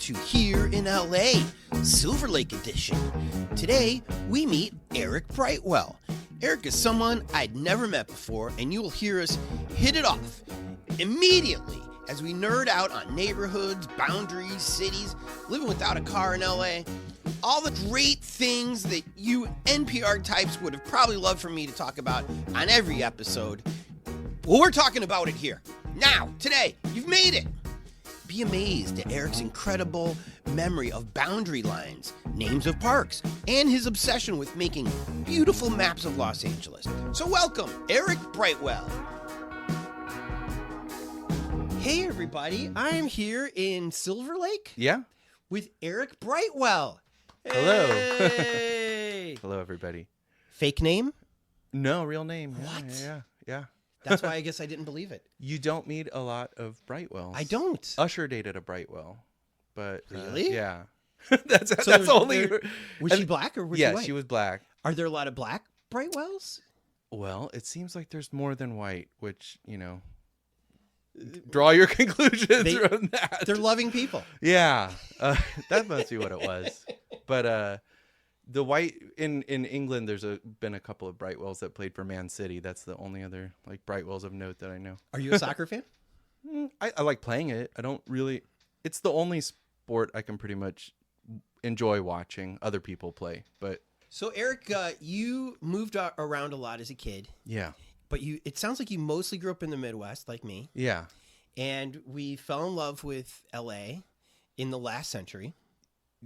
to Here in LA, Silver Lake Edition. Today, we meet Eric Brightwell. Eric is someone I'd never met before, and you'll hear us hit it off immediately as we nerd out on neighborhoods, boundaries, cities, living without a car in LA, all the great things that you NPR types would have probably loved for me to talk about on every episode. Well, we're talking about it here. Now, today, you've made it. Be amazed at Eric's incredible memory of boundary lines, names of parks, and his obsession with making beautiful maps of Los Angeles. So welcome, Eric Brightwell. Hey everybody, I'm here in Silver Lake. Yeah. With Eric Brightwell. Hello. Hey. Hello, everybody. Fake name? No, real name. What? Yeah. That's why I guess I didn't believe it. You don't meet a lot of Brightwells. I don't. Usher dated a Brightwell, but Really? yeah. that's So only. Was she black or was she white? Yeah, she was black. Are there a lot of black Brightwells? Well, it seems like there's more than white, which draw your conclusions from that. They're loving people. Yeah, that must be what it was. But the white in England, there's been a couple of Brightwells that played for Man City. That's the only other Brightwells of note that I know. Are you a soccer fan? I like playing it. I don't really. It's the only sport I can pretty much enjoy watching other people play. But so Eric, you moved around a lot as a kid. Yeah. But it sounds like you mostly grew up in the Midwest, like me. Yeah. And we fell in love with LA in the last century.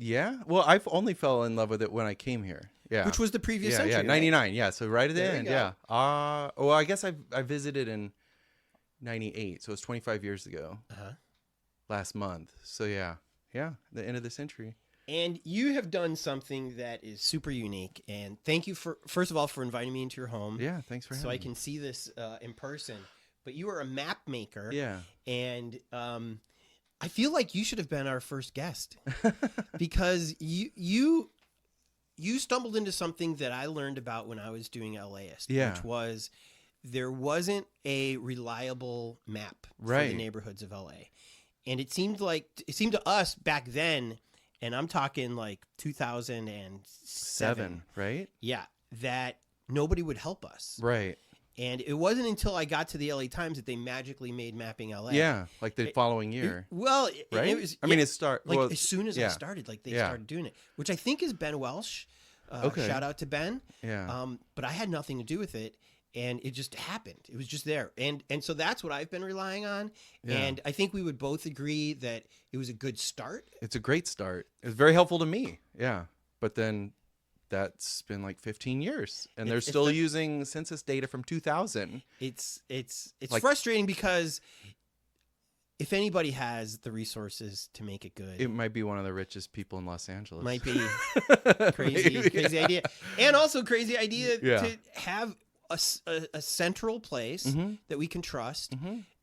Yeah. Well, I only fell in love with it when I came here. Yeah. Which was the previous century. Yeah, 99. Right? Yeah. So right at the end. You go. Yeah. Well, I guess I visited in 98. So it's 25 years ago. Last month. So yeah. Yeah. The end of the century. And you have done something that is super unique. And thank you first of all, for inviting me into your home. Yeah. Thanks for having me. So I can see this in person. But you are a map maker. Yeah. And I feel like you should have been our first guest because you stumbled into something that I learned about when I was doing LAist, which was there wasn't a reliable map for the neighborhoods of LA. And it seemed to us back then, and I'm talking like 2007, right? Yeah, that nobody would help us. Right. And it wasn't until I got to the LA Times that they magically made Mapping LA. Yeah, like the following year. Right? It was. I mean, it started like as soon as I started, they started doing it, which I think is Ben Welsh. Okay. Shout out to Ben. Yeah. But I had nothing to do with it, and it just happened. It was just there, and so that's what I've been relying on. Yeah. And I think we would both agree that it was a good start. It's a great start. It was very helpful to me. Yeah, but then. That's been like 15 years, and they're still using census data from 2000. It's frustrating because if anybody has the resources to make it good, it might be one of the richest people in Los Angeles. Might be crazy idea, and also crazy idea to have a central place that we can trust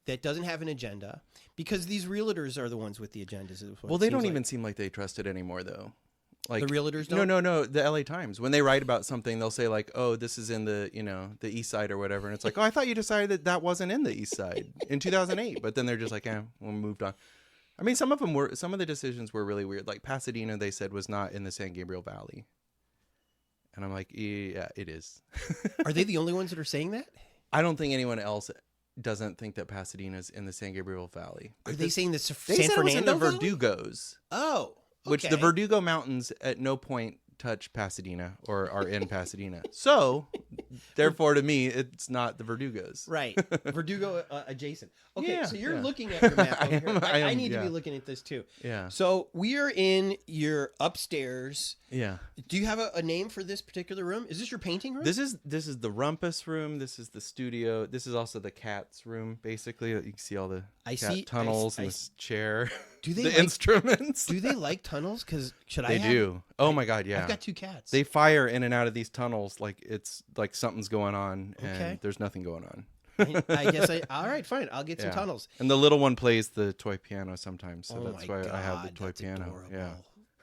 that doesn't have an agenda, because these realtors are the ones with the agendas. Well, they don't even seem like they trust it anymore, though. Like the realtors don't? No. The LA Times, when they write about something, they'll say like, "Oh, this is in the the East Side or whatever," and it's like, "Oh, I thought you decided that wasn't in the East Side in 2008." But then they're just like, we moved on." I mean, some of the decisions were really weird. Like Pasadena, they said was not in the San Gabriel Valley, and I'm like, yeah, it is. Are they the only ones that are saying that? I don't think anyone else doesn't think that Pasadena's in the San Gabriel Valley. Are they saying this San Fernando? Fernando? They said it was in the Verdugos. Oh. Okay. Which the Verdugo Mountains at no point touch Pasadena or are in Pasadena. So, therefore, to me, it's not the Verdugos. Right. Verdugo adjacent. Okay, so you're looking at your map over here. I need to be looking at this too. Yeah. So we are in your upstairs. Yeah. Do you have a name for this particular room? Is this your painting room? This is the rumpus room. This is the studio. This is also the cat's room, basically. You can see all the cat tunnels and this chair. Do they the instruments? Do they like tunnels? Because they do. Oh my God, yeah. I've got 2 cats. They fire in and out of these tunnels like it's like something's going on, and there's nothing going on. I guess all right, fine. I'll get some tunnels. And the little one plays the toy piano sometimes, so that's why God, I have the toy piano. Adorable. Yeah.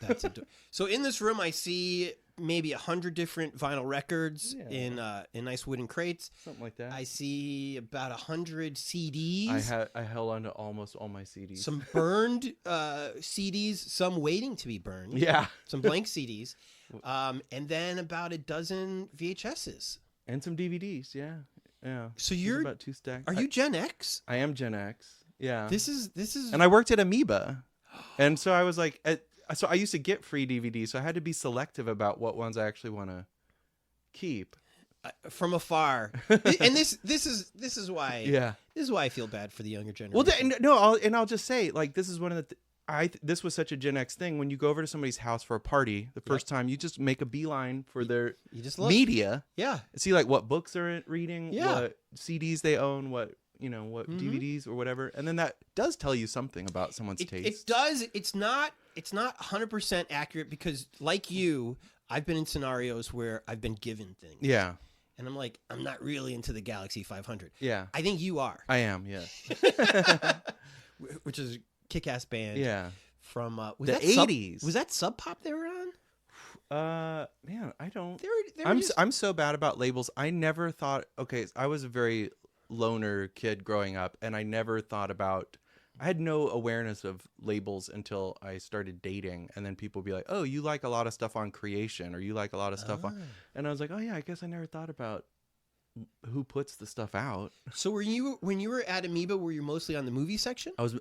That's so in this room, I see maybe 100 different vinyl records in nice wooden crates. Something like that. I see about 100 CDs. I held on to almost all my CDs. Some burned CDs, some waiting to be burned. Yeah. Some blank CDs. And then about a dozen VHSs. And some DVDs, yeah. Yeah. So There's you're about 2 stacks. Are you Gen X? I am Gen X. Yeah. This is And I worked at Amoeba. And so I was like so I used to get free DVDs, so I had to be selective about what ones I actually want to keep. From afar. And this is why this is why I feel bad for the younger generation. Well, I'll just say, like, this is one of the this was such a Gen X thing. When you go over to somebody's house for a party, the first time, you just make a beeline for their media. Yeah. See, like, what books they're reading, Yeah. what CDs they own, what DVDs or whatever. And then that does tell you something about someone's taste. It does. It's not 100% accurate because, like you, I've been in scenarios where I've been given things. Yeah. And I'm like, I'm not really into the Galaxy 500. Yeah. I think you are. I am, yes. Which is a kick-ass band. Yeah. From the 80s. Was that Sub Pop they were on? Man, I don't. I'm so bad about labels. I never thought. Okay, I was a very loner kid growing up, and I never thought about. I had no awareness of labels until I started dating, and then people would be like, "Oh, you like a lot of stuff on Creation, or you like a lot of stuff on," and I was like, "Oh yeah, I guess I never thought about who puts the stuff out." So when you were at Amoeba, were you mostly on the movie section? I was.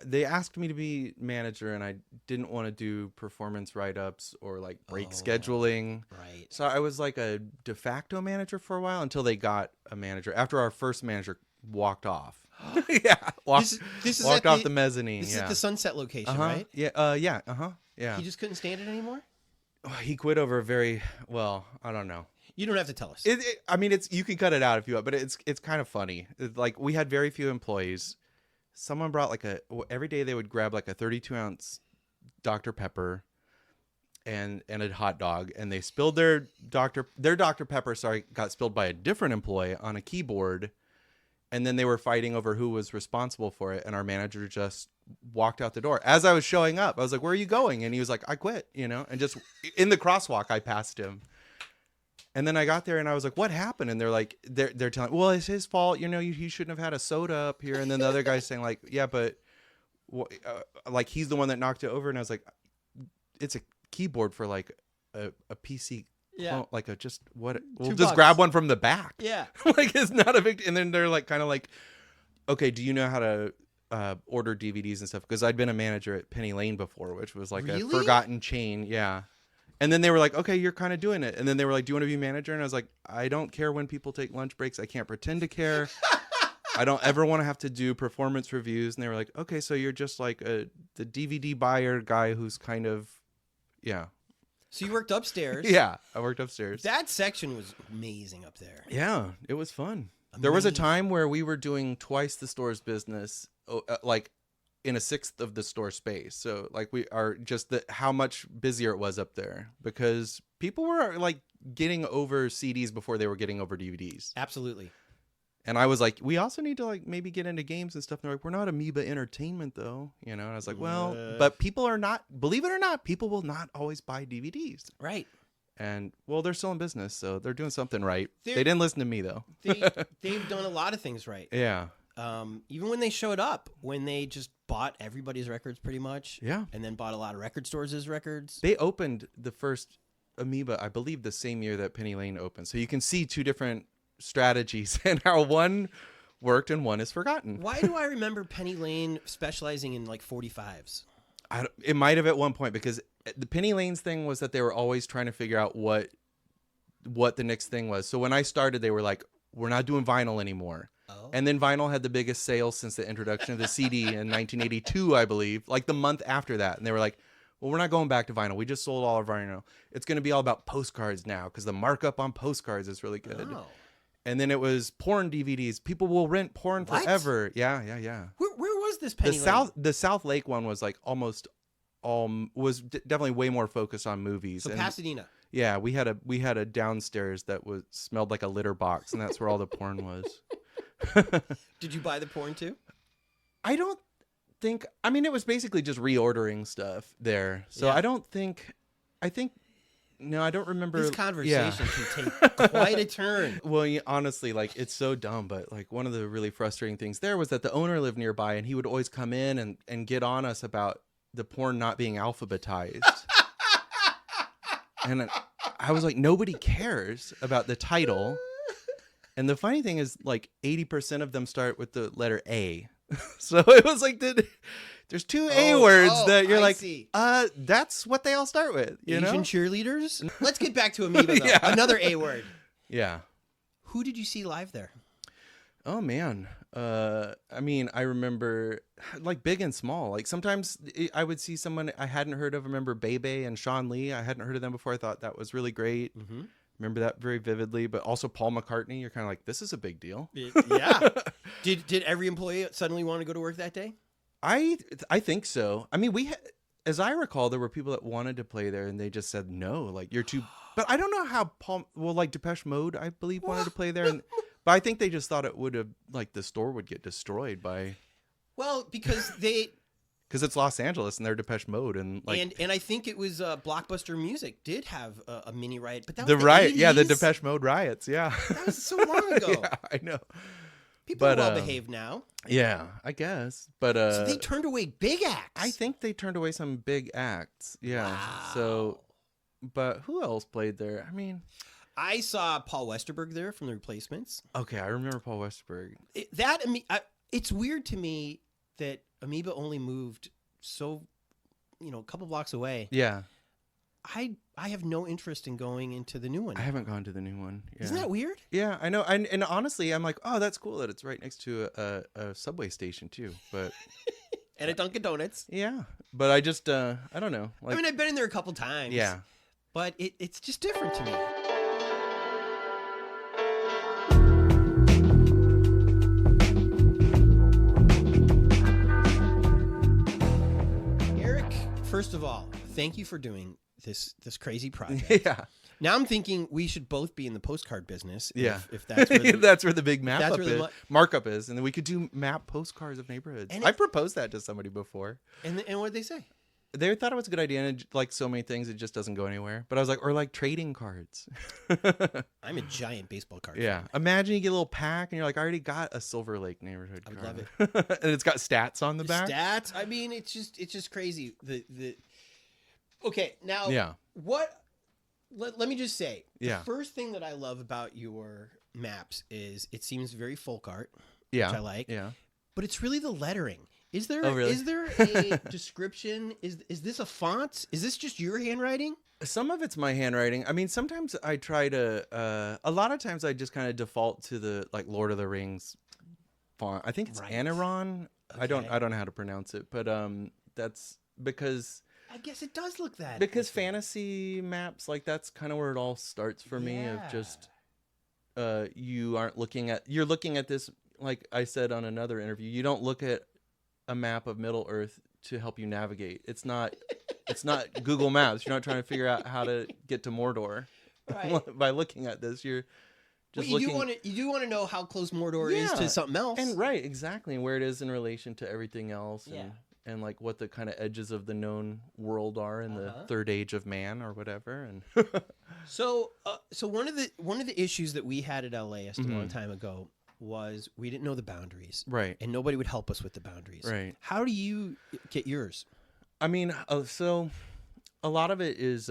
They asked me to be manager, and I didn't want to do performance write-ups or like break scheduling. Right. So I was like a de facto manager for a while until they got a manager. After our first manager walked off. Walked off the mezzanine. This is at the Sunset location, right? Yeah. Yeah. He just couldn't stand it anymore? He quit over I don't know. You don't have to tell us. You can cut it out if you want, but it's kind of funny. Like, we had very few employees. Someone brought every day they would grab like a 32-ounce Dr. Pepper and a hot dog, and they spilled their Dr. Pepper, got spilled by a different employee on a keyboard, and then they were fighting over who was responsible for it, and our manager just walked out the door. As I was showing up, I was like, "Where are you going?" And he was like, "I quit," and just in the crosswalk, I passed him. And then I got there and I was like, "What happened?" And they're like, they're telling, "Well, it's his fault. He shouldn't have had a soda up here." And then the other guy's saying like, "Yeah, but like he's the one that knocked it over." And I was like, "It's a keyboard for like a PC, like a just what? We'll just grab one from the back." Yeah, like it's not a big. And then they're like, kind of like, "Okay, do you know how to order DVDs and stuff?" Because I'd been a manager at Penny Lane before, which was like a forgotten chain. Yeah. And then they were like, "Okay, you're kind of doing it." And then they were like, "Do you want to be manager?" And I was like, "I don't care when people take lunch breaks. I can't pretend to care. I don't ever want to have to do performance reviews." And they were like, "Okay, so you're just like the DVD buyer guy who's kind of, yeah." So you worked upstairs. Yeah, I worked upstairs. That section was amazing up there. Yeah, it was fun. Amazing. There was a time where we were doing twice the store's business, like in a sixth of the store space. So like we are just how much busier it was up there because people were like getting over CDs before they were getting over DVDs. Absolutely. And I was like, we also need to like maybe get into games and stuff. And they're like, "We're not Amoeba Entertainment though." And I was like, well, but people are not, believe it or not, people will not always buy DVDs. Right. And well, they're still in business, so they're doing something right. They didn't listen to me though. They've done a lot of things right. Yeah. Even when they showed up, when they just bought everybody's records pretty much. Yeah. And then bought a lot of record stores' records. They opened the first Amoeba, I believe, the same year that Penny Lane opened. So you can see two different strategies and how one worked and one is forgotten. Why do I remember Penny Lane specializing in like 45s? It might have at one point because the Penny Lane's thing was that they were always trying to figure out what the next thing was. So when I started, they were like, "We're not doing vinyl anymore." Oh. And then vinyl had the biggest sales since the introduction of the CD in 1982, I believe, like the month after that. And they were like, "Well, we're not going back to vinyl. We just sold all our vinyl. It's going to be all about postcards now because the markup on postcards is really good." Oh. And then it was porn DVDs. People will rent porn forever. Yeah. Where was this Penny Lane? The South Lake one was like almost was definitely way more focused on movies. So Pasadena. Yeah, we had a downstairs that smelled like a litter box, and that's where all the porn was. Did you buy the porn too? I don't think. I mean, it was basically just reordering stuff there. So Yeah. I don't think. I think. No, I don't remember. This conversation can take quite a turn. Well, honestly, like it's so dumb, but like one of the really frustrating things there was that the owner lived nearby, and he would always come in and get on us about the porn not being alphabetized. And I was like, nobody cares about the title. And the funny thing is, like 80% of them start with the letter A. So it was like there's two A words that you're like, see. that's what they all start with. You Asian know? cheerleaders. Let's get back to Amoeba though. Yeah. Another A word. Yeah. Who did you see live there? Oh man. I mean, I remember like big and small. Like sometimes I would see someone I hadn't heard of. I remember Bebe and Sean Lee. I hadn't heard of them before. I thought that was really great. Mm-hmm. Remember that very vividly. But also Paul McCartney. You're kind of like, this is a big deal. Yeah. Did every employee suddenly want to go to work that day? I think so. I mean, as I recall, there were people that wanted to play there and they just said no. Like you're too. But I don't know how like Depeche Mode, I believe, wanted to play there. But I think they just thought it would have, like, the store would get destroyed by. Well, because because it's Los Angeles and they're Depeche Mode and like. And I think it was Blockbuster Music did have a mini riot, but that The was riot, 80s? yeah, the Depeche Mode riots, yeah. That was so long ago. Yeah, I know. People are well behaved now. Yeah, I guess. But So they turned away big acts. I think they turned away some big acts. Yeah. Wow. So, but who else played there? I mean. I saw Paul Westerberg there from The Replacements. Okay, I remember Paul Westerberg. It's weird to me that Amoeba only moved so, a couple blocks away. Yeah. I have no interest in going into the new one. I haven't gone to the new one. Yeah. Isn't that weird? Yeah, I know. And honestly, I'm like, oh, that's cool that it's right next to a subway station too. But And a Dunkin' Donuts. yeah, but I just I don't know. Like, I mean, I've been in there a couple times. yeah. But it's just different to me. Eric, first of all, thank you for doing this crazy project. Yeah. Now I'm thinking we should both be in the postcard business. Yeah. If that's where the, that's where the big map that's up where the is, mo- markup is, and then we could do map postcards of neighborhoods. And I proposed that to somebody before. and what did they say? They thought it was a good idea, and like so many things, it just doesn't go anywhere. But I was like, or like trading cards. I'm a giant baseball card Yeah. fan. Imagine you get a little pack, and you're like, I already got a Silver Lake neighborhood I would card. love And it's got stats on the back. Stats. I mean, it's just crazy. Okay, now Yeah. Let me just say, Yeah. the first thing that I love about your maps is it seems very folk art, Yeah. which I like. Yeah. But it's really the lettering. Is there Oh, really? is there a description? Is this a font? Is this just your handwriting? Some of it's my handwriting. I mean, sometimes I try to. A lot of times I just kind of default to the like Lord of the Rings font. I think it's Right. Anaron. I don't Okay. know how to pronounce it, but that's because I guess it does look that. because fantasy maps, like that's kind of where it all starts for me. Of Yeah. just you're looking at this, like I said on another interview. You don't look at a map of Middle Earth to help you navigate. It's not Google Maps. You're not trying to figure out how to get to Mordor Right. by looking at this. You're just you looking. do want to know how close Mordor is Yeah. to something else. And right, exactly, and where it is in relation to everything else, Yeah. and like what the kind of edges of the known world are in the third age of man or whatever. And So one of the issues that we had at LAist a Mm-hmm. long time ago was we didn't know the boundaries, right, and nobody would help us with the boundaries. right. How do you get yours? I mean, so a lot of it is.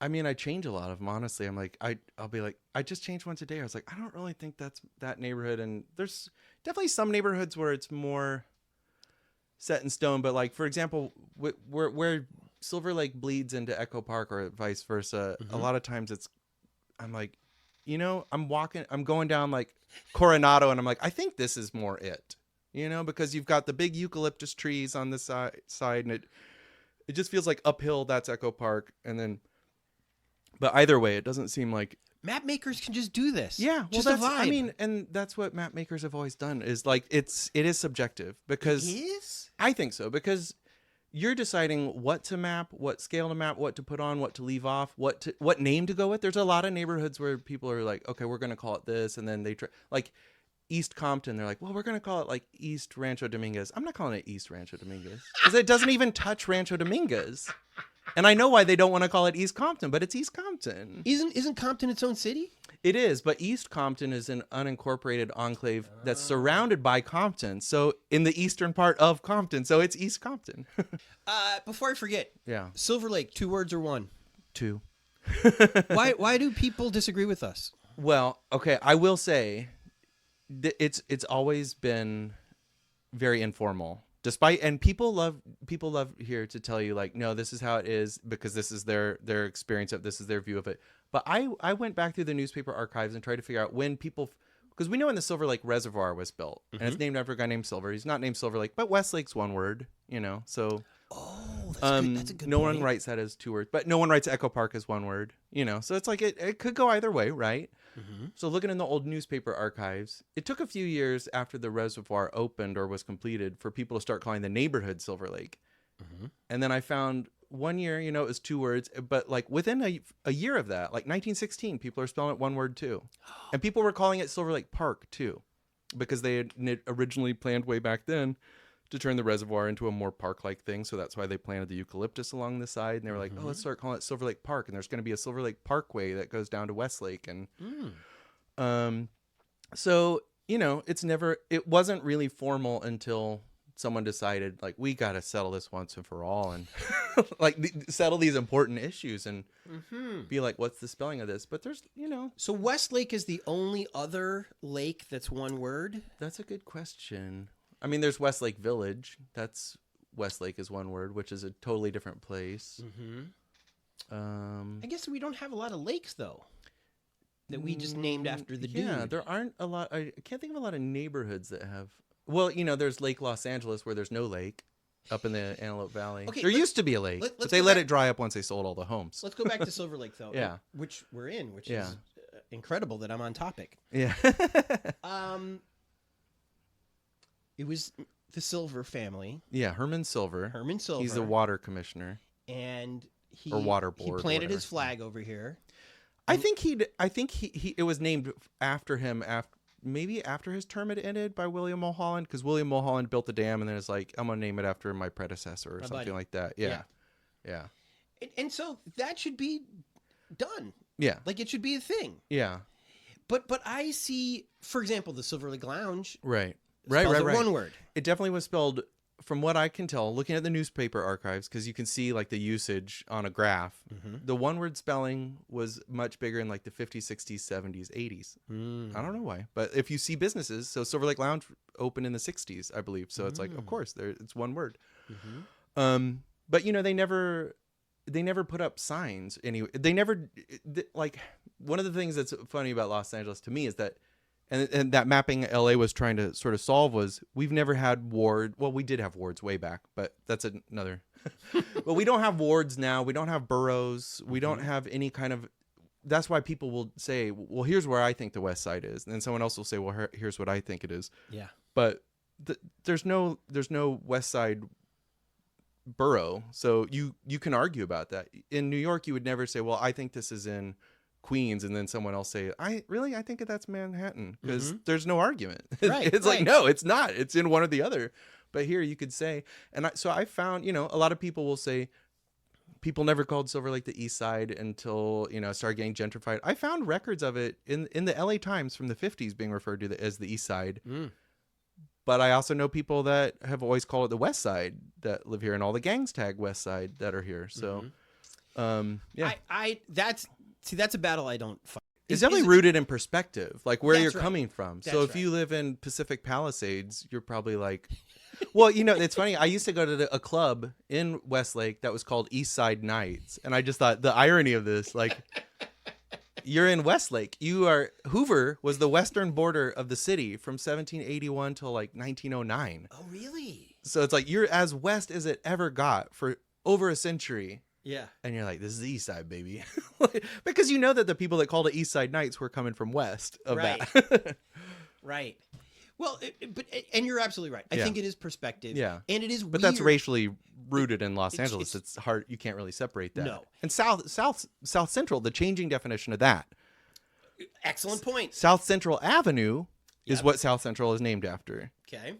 I mean, I change a lot of them. Honestly, I'm like, I'll be like, I just changed once a day. I was like, I don't really think that's that neighborhood, and there's definitely some neighborhoods where it's more set in stone. But like, for example, where Silver Lake bleeds into Echo Park or vice versa, a lot of times I'm like, I'm going down like Coronado, and I'm like, I think this is more it, because you've got the big eucalyptus trees on the side, and it just feels like uphill. That's Echo Park, and then, but either way, it doesn't seem like. Map makers can just do this. Yeah, well, just that's, a vibe. I mean, and that's what map makers have always done is like it is subjective because it is. I think so because you're deciding what to map, what scale to map, what to put on, what to leave off, what name to go with. There's a lot of neighborhoods where people are like, okay, we're going to call it this, and then they try like East Compton, they're like, well, we're going to call it like East Rancho Dominguez. I'm not calling it East Rancho Dominguez because it doesn't even touch Rancho Dominguez. And I know why they don't want to call it East Compton, but it's East Compton. Isn't Compton its own city? It is, but East Compton is an unincorporated enclave that's surrounded by Compton. So in the eastern part of Compton, so it's East Compton. Before I forget, Yeah. Silver Lake, 2 words or 1? 2. Why do people disagree with us? Well, okay, I will say it's always been very informal. And people love here to tell you like, no, this is how it is because this is their experience of this is their view of it. But I went back through the newspaper archives and tried to figure out when people, because we know when the Silver Lake Reservoir was built, and it's named after a guy named Silver. He's not named Silver Lake, but Westlake's 1 word, so. Oh, that's a good no point. one writes that as 2 words, but no one writes Echo Park as 1 word, so it's like it could go either way, right? So looking in the old newspaper archives, it took a few years after the reservoir opened or was completed for people to start calling the neighborhood Silver Lake. And then I found 1 year, it was 2 words, but like within a year of that, like 1916, people are spelling it 1 word too. And people were calling it Silver Lake Park too, because they had originally planned way back then to turn the reservoir into a more park-like thing. So that's why they planted the eucalyptus along the side. And they were like, oh, let's start calling it Silver Lake Park. And there's going to be a Silver Lake Parkway that goes down to Westlake. And so, it wasn't really formal until someone decided, like, we got to settle this once and for all and settle these important issues and be like, what's the spelling of this? But there's, So Westlake is the only other lake that's 1 word? That's a good question. I mean, there's Westlake Village. Westlake is 1 word, which is a totally different place. I guess we don't have a lot of lakes, though, that we just named after the dude. Yeah, there aren't a lot. I can't think of a lot of neighborhoods that have. Well, there's Lake Los Angeles where there's no lake up in the Antelope Valley. Okay, there used to be a lake, but they let it dry up once they sold all the homes. Let's go back to Silver Lake, though. Yeah. Which we're in, which is incredible that I'm on topic. Yeah. It was the Silver family. Yeah, Herman Silver. He's the water commissioner. And or water board. He planted his flag over here. I think it was named after him maybe after his term had ended by William Mulholland, because William Mulholland built the dam and then it's like, I'm gonna name it after my predecessor or something like that. Yeah. And so that should be done. Yeah. Like it should be a thing. Yeah. But I see, for example, the Silver Lake Lounge. Right. Right. 1 word. It definitely was spelled, from what I can tell, looking at the newspaper archives, because you can see like the usage on a graph. The 1 word spelling was much bigger in like the 50s, 60s, 70s, 80s. I don't know why, but if you see businesses, so Silver Lake Lounge opened in the 60s, I believe. So it's like, of course, it's 1 word. But they never put up signs anyway. They never like, one of the things that's funny about Los Angeles to me is that. And that mapping LA was trying to sort of solve was we've never had ward. Well, we did have wards way back, but that's another. But we don't have wards now. We don't have boroughs. We don't have any kind of. That's why people will say, well, here's where I think the West Side is. And then someone else will say, well, here's what I think it is. Yeah. But there's no West Side borough. So you can argue about that. In New York, you would never say, well, I think this is in Queens, and then someone else say, I think that's Manhattan, because there's no argument. It's like, no, it's not. It's in one or the other. But here you could say, so I found, a lot of people will say people never called Silver Lake the East Side until, it started getting gentrified. I found records of it in the LA Times from the 50s being referred to as the East Side. But I also know people that have always called it the West Side that live here, and all the gangs tag West Side that are here. So, yeah. That's a battle I don't fight. It's definitely rooted in perspective, like where you're right. coming from. That's so if you live in Pacific Palisades, you're probably like, well, it's funny. I used to go to a club in Westlake that was called East Side Nights. And I just thought the irony of this, like, you're in Westlake. Hoover was the western border of the city from 1781 till like 1909. Oh, really? So it's like you're as west as it ever got for over a century. Yeah. And you're like, this is the East Side, baby. Because you know that the people that called it East Side Nights were coming from west of that. Right. Well, and you're absolutely right. I think it is perspective. Yeah. And it is But weird. that's racially rooted in Los Angeles. It's hard. You can't really separate that. No. And South Central, the changing definition of that. Excellent point. South Central Avenue is what South Central is named after. Okay.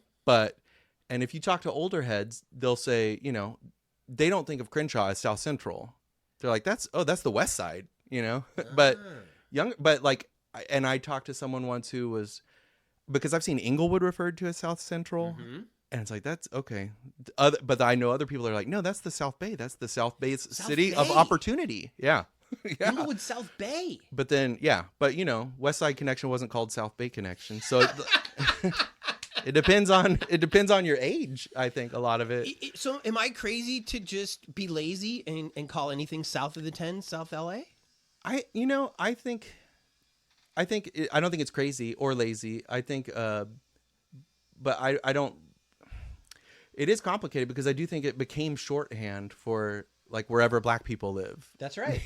And if you talk to older heads, they'll say, they don't think of Crenshaw as South Central. They're like, that's the West Side, but and I talked to someone once who was, because I've seen Inglewood referred to as South Central. Mm-hmm. And it's like, that's okay. But I know other people are like, no, that's the South Bay. That's the South Bay's city of opportunity. Yeah. Yeah. Inglewood, South Bay. But then, West Side Connection wasn't called South Bay Connection. So it depends on your age, I think, a lot of it. So am I crazy to just be lazy and call anything south of the 10 South LA? I don't think it's crazy or lazy. I think, but I don't. It is complicated because I do think it became shorthand for like wherever Black people live. That's right.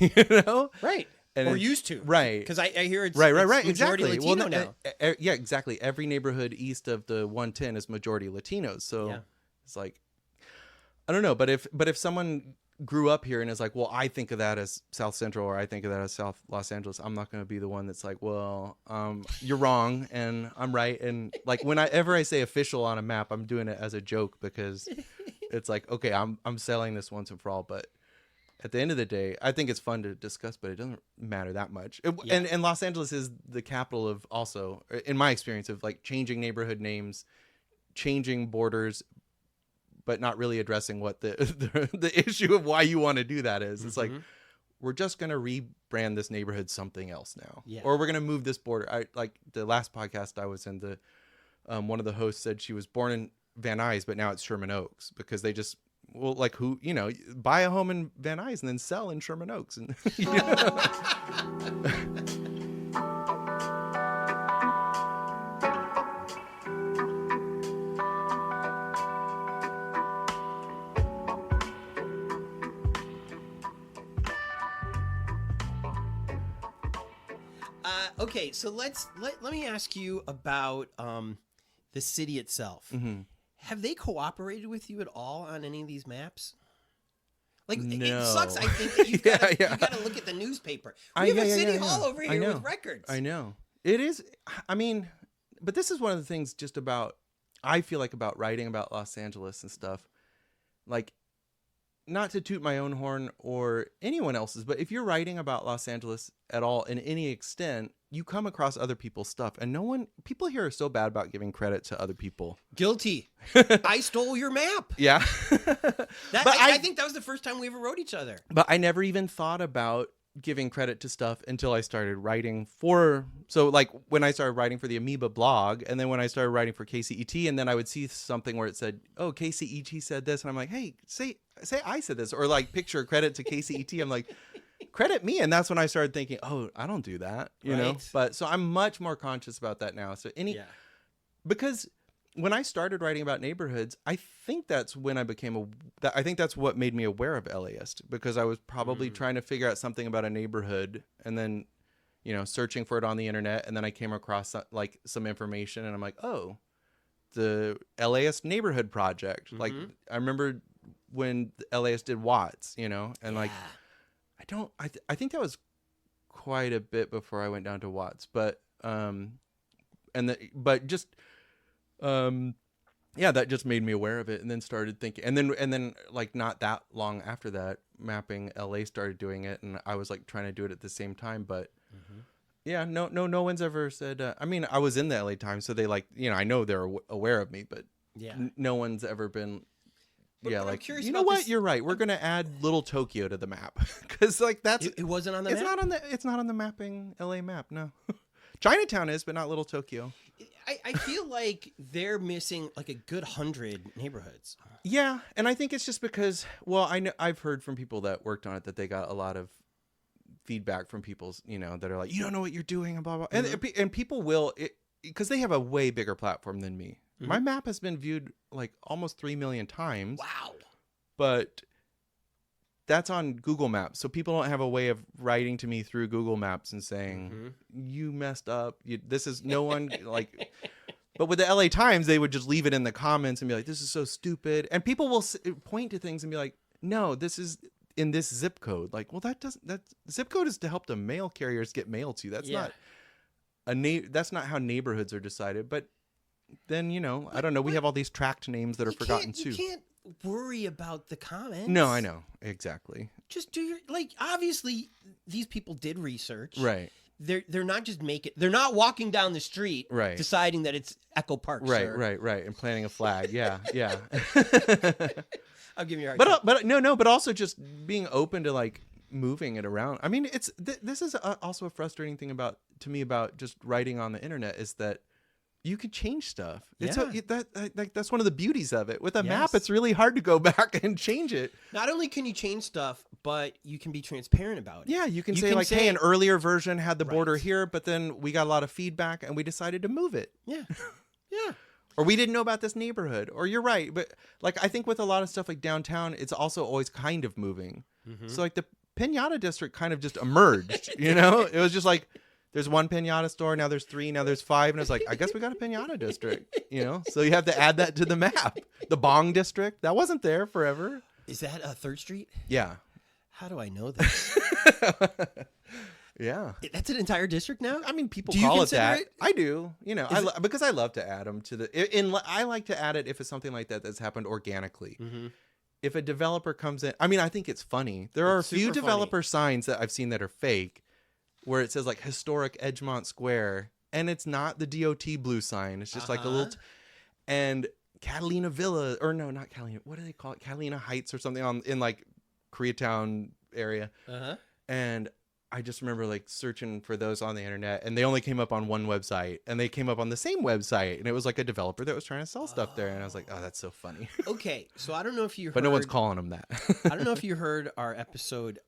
Right. And or used to. Right. Because I hear it's right. It's Exactly. majority Latino now. Yeah, exactly. Every neighborhood east of the 110 is majority Latinos. So it's like, I don't know. But if someone grew up here and is like, well, I think of that as South Central or I think of that as South Los Angeles, I'm not going to be the one that's like, well, you're wrong and I'm right. And like whenever I say official on a map, I'm doing it as a joke because it's like, okay, I'm selling this once and for all. But at the end of the day, I think it's fun to discuss, but it doesn't matter that much. And Los Angeles is the capital of also, in my experience, of like changing neighborhood names, changing borders, but not really addressing what the issue of why you want to do that is. Mm-hmm. It's like, we're just going to rebrand this neighborhood something else now. Yeah. Or we're going to move this border. Like the last podcast I was in, one of the hosts said she was born in Van Nuys, but now it's Sherman Oaks because they just, buy a home in Van Nuys and then sell in Sherman Oaks. And, Okay, so let me ask you about the city itself. Mm-hmm. Have they cooperated with you at all on any of these maps? Like, no. It sucks, I think, that you've got to look at the newspaper. We have a city hall over here with records. I know. It is, but this is one of the things I feel like about writing about Los Angeles and stuff. Like, not to toot my own horn or anyone else's, but if you're writing about Los Angeles at all in any extent, you come across other people's stuff. And people here are so bad about giving credit to other people. Guilty. I stole your map. Yeah. I think that was the first time we ever wrote each other. But I never even thought about giving credit to stuff until I started writing so like when I started writing for the Amoeba blog, and then when I started writing for KCET, and then I would see something where it said, oh, KCET said this, and I'm like, hey, say I said this, or like picture credit to KCET. I'm like, credit me. And that's when I started thinking, oh, I don't do that, you know? But so I'm much more conscious about that now. So because when I started writing about neighborhoods, I think that's when I became I think that's what made me aware of LAist, because I was probably trying to figure out something about a neighborhood and then, searching for it on the internet. And then I came across like some information and I'm like, oh, the LAist neighborhood project. Mm-hmm. Like I remember when LAist did Watts, and like, I think that was quite a bit before I went down to Watts, but, that just made me aware of it, and then started thinking, and then like not that long after that, Mapping LA started doing it, and I was like trying to do it at the same time, but no one's ever said. I was in the LA Times, so they I know they're aware of me, but no one's ever been. But like, you know what? You're right. We're gonna add Little Tokyo to the map because like that's it wasn't on the map. It's not on the Mapping LA map. No. Chinatown is, but not Little Tokyo. I feel like they're missing like a good 100 neighborhoods. Yeah, and I think it's just because, I've heard from people that worked on it that they got a lot of feedback from people, that are like, you don't know what you're doing, and blah, blah. Mm-hmm. And people will, because they have a way bigger platform than me. Mm-hmm. My map has been viewed like almost 3 million times. Wow. But that's on Google Maps. So people don't have a way of writing to me through Google Maps and saying, you messed up. This is no one like, but with the LA Times, they would just leave it in the comments and be like, this is so stupid. And people will point to things and be like, no, this is in this zip code. Like, well, that zip code is to help the mail carriers get mail to. That's not. that's not how neighborhoods are decided. But then, I don't know. We have all these tract names that are forgotten too. You can't worry about the comments. No, I know. Exactly. Just do your, obviously these people did research. Right. They're not just they're not walking down the street right. deciding that it's Echo Park. Right, sir. right. And planting a flag. Yeah. I'm giving you a hard time. But also just being open to like moving it around. I mean, this is also a frustrating thing to me about just writing on the internet is that you could change stuff. That's one of the beauties of it. With a map, it's really hard to go back and change it. Not only can you change stuff, but you can be transparent about it. Yeah, you can say hey, an earlier version had the border here, but then we got a lot of feedback and we decided to move it. Yeah. Yeah. Or we didn't know about this neighborhood. Or you're right. But like I think with a lot of stuff like downtown, it's also always kind of moving. Mm-hmm. So like the Pinata district kind of just emerged, It was just like, there's one pinata store, now there's 3, now there's 5, and it's like, I guess we got a pinata district, So you have to add that to the map. The Bong district, that wasn't there forever. Is that 3rd Street? Yeah. How do I know this? Yeah. That's an entire district now? I mean, people call it that. I do, because I love to add them to I like to add it if it's something like that's happened organically. Mm-hmm. If a developer comes in, I mean, I think it's funny. There are a few developer signs that I've seen that are fake, where it says like historic Edgemont Square, and it's not the DOT blue sign. It's just like a little, and Catalina Villa, or no, not Catalina. What do they call it? Catalina Heights or something in like Koreatown area. And I just remember like searching for those on the internet, and they only came up on one website, and they came up on the same website, and it was like a developer that was trying to sell stuff there, and I was like, oh, that's so funny. Okay, so I don't know if you heard, but no one's calling them that. I don't know if you heard our episode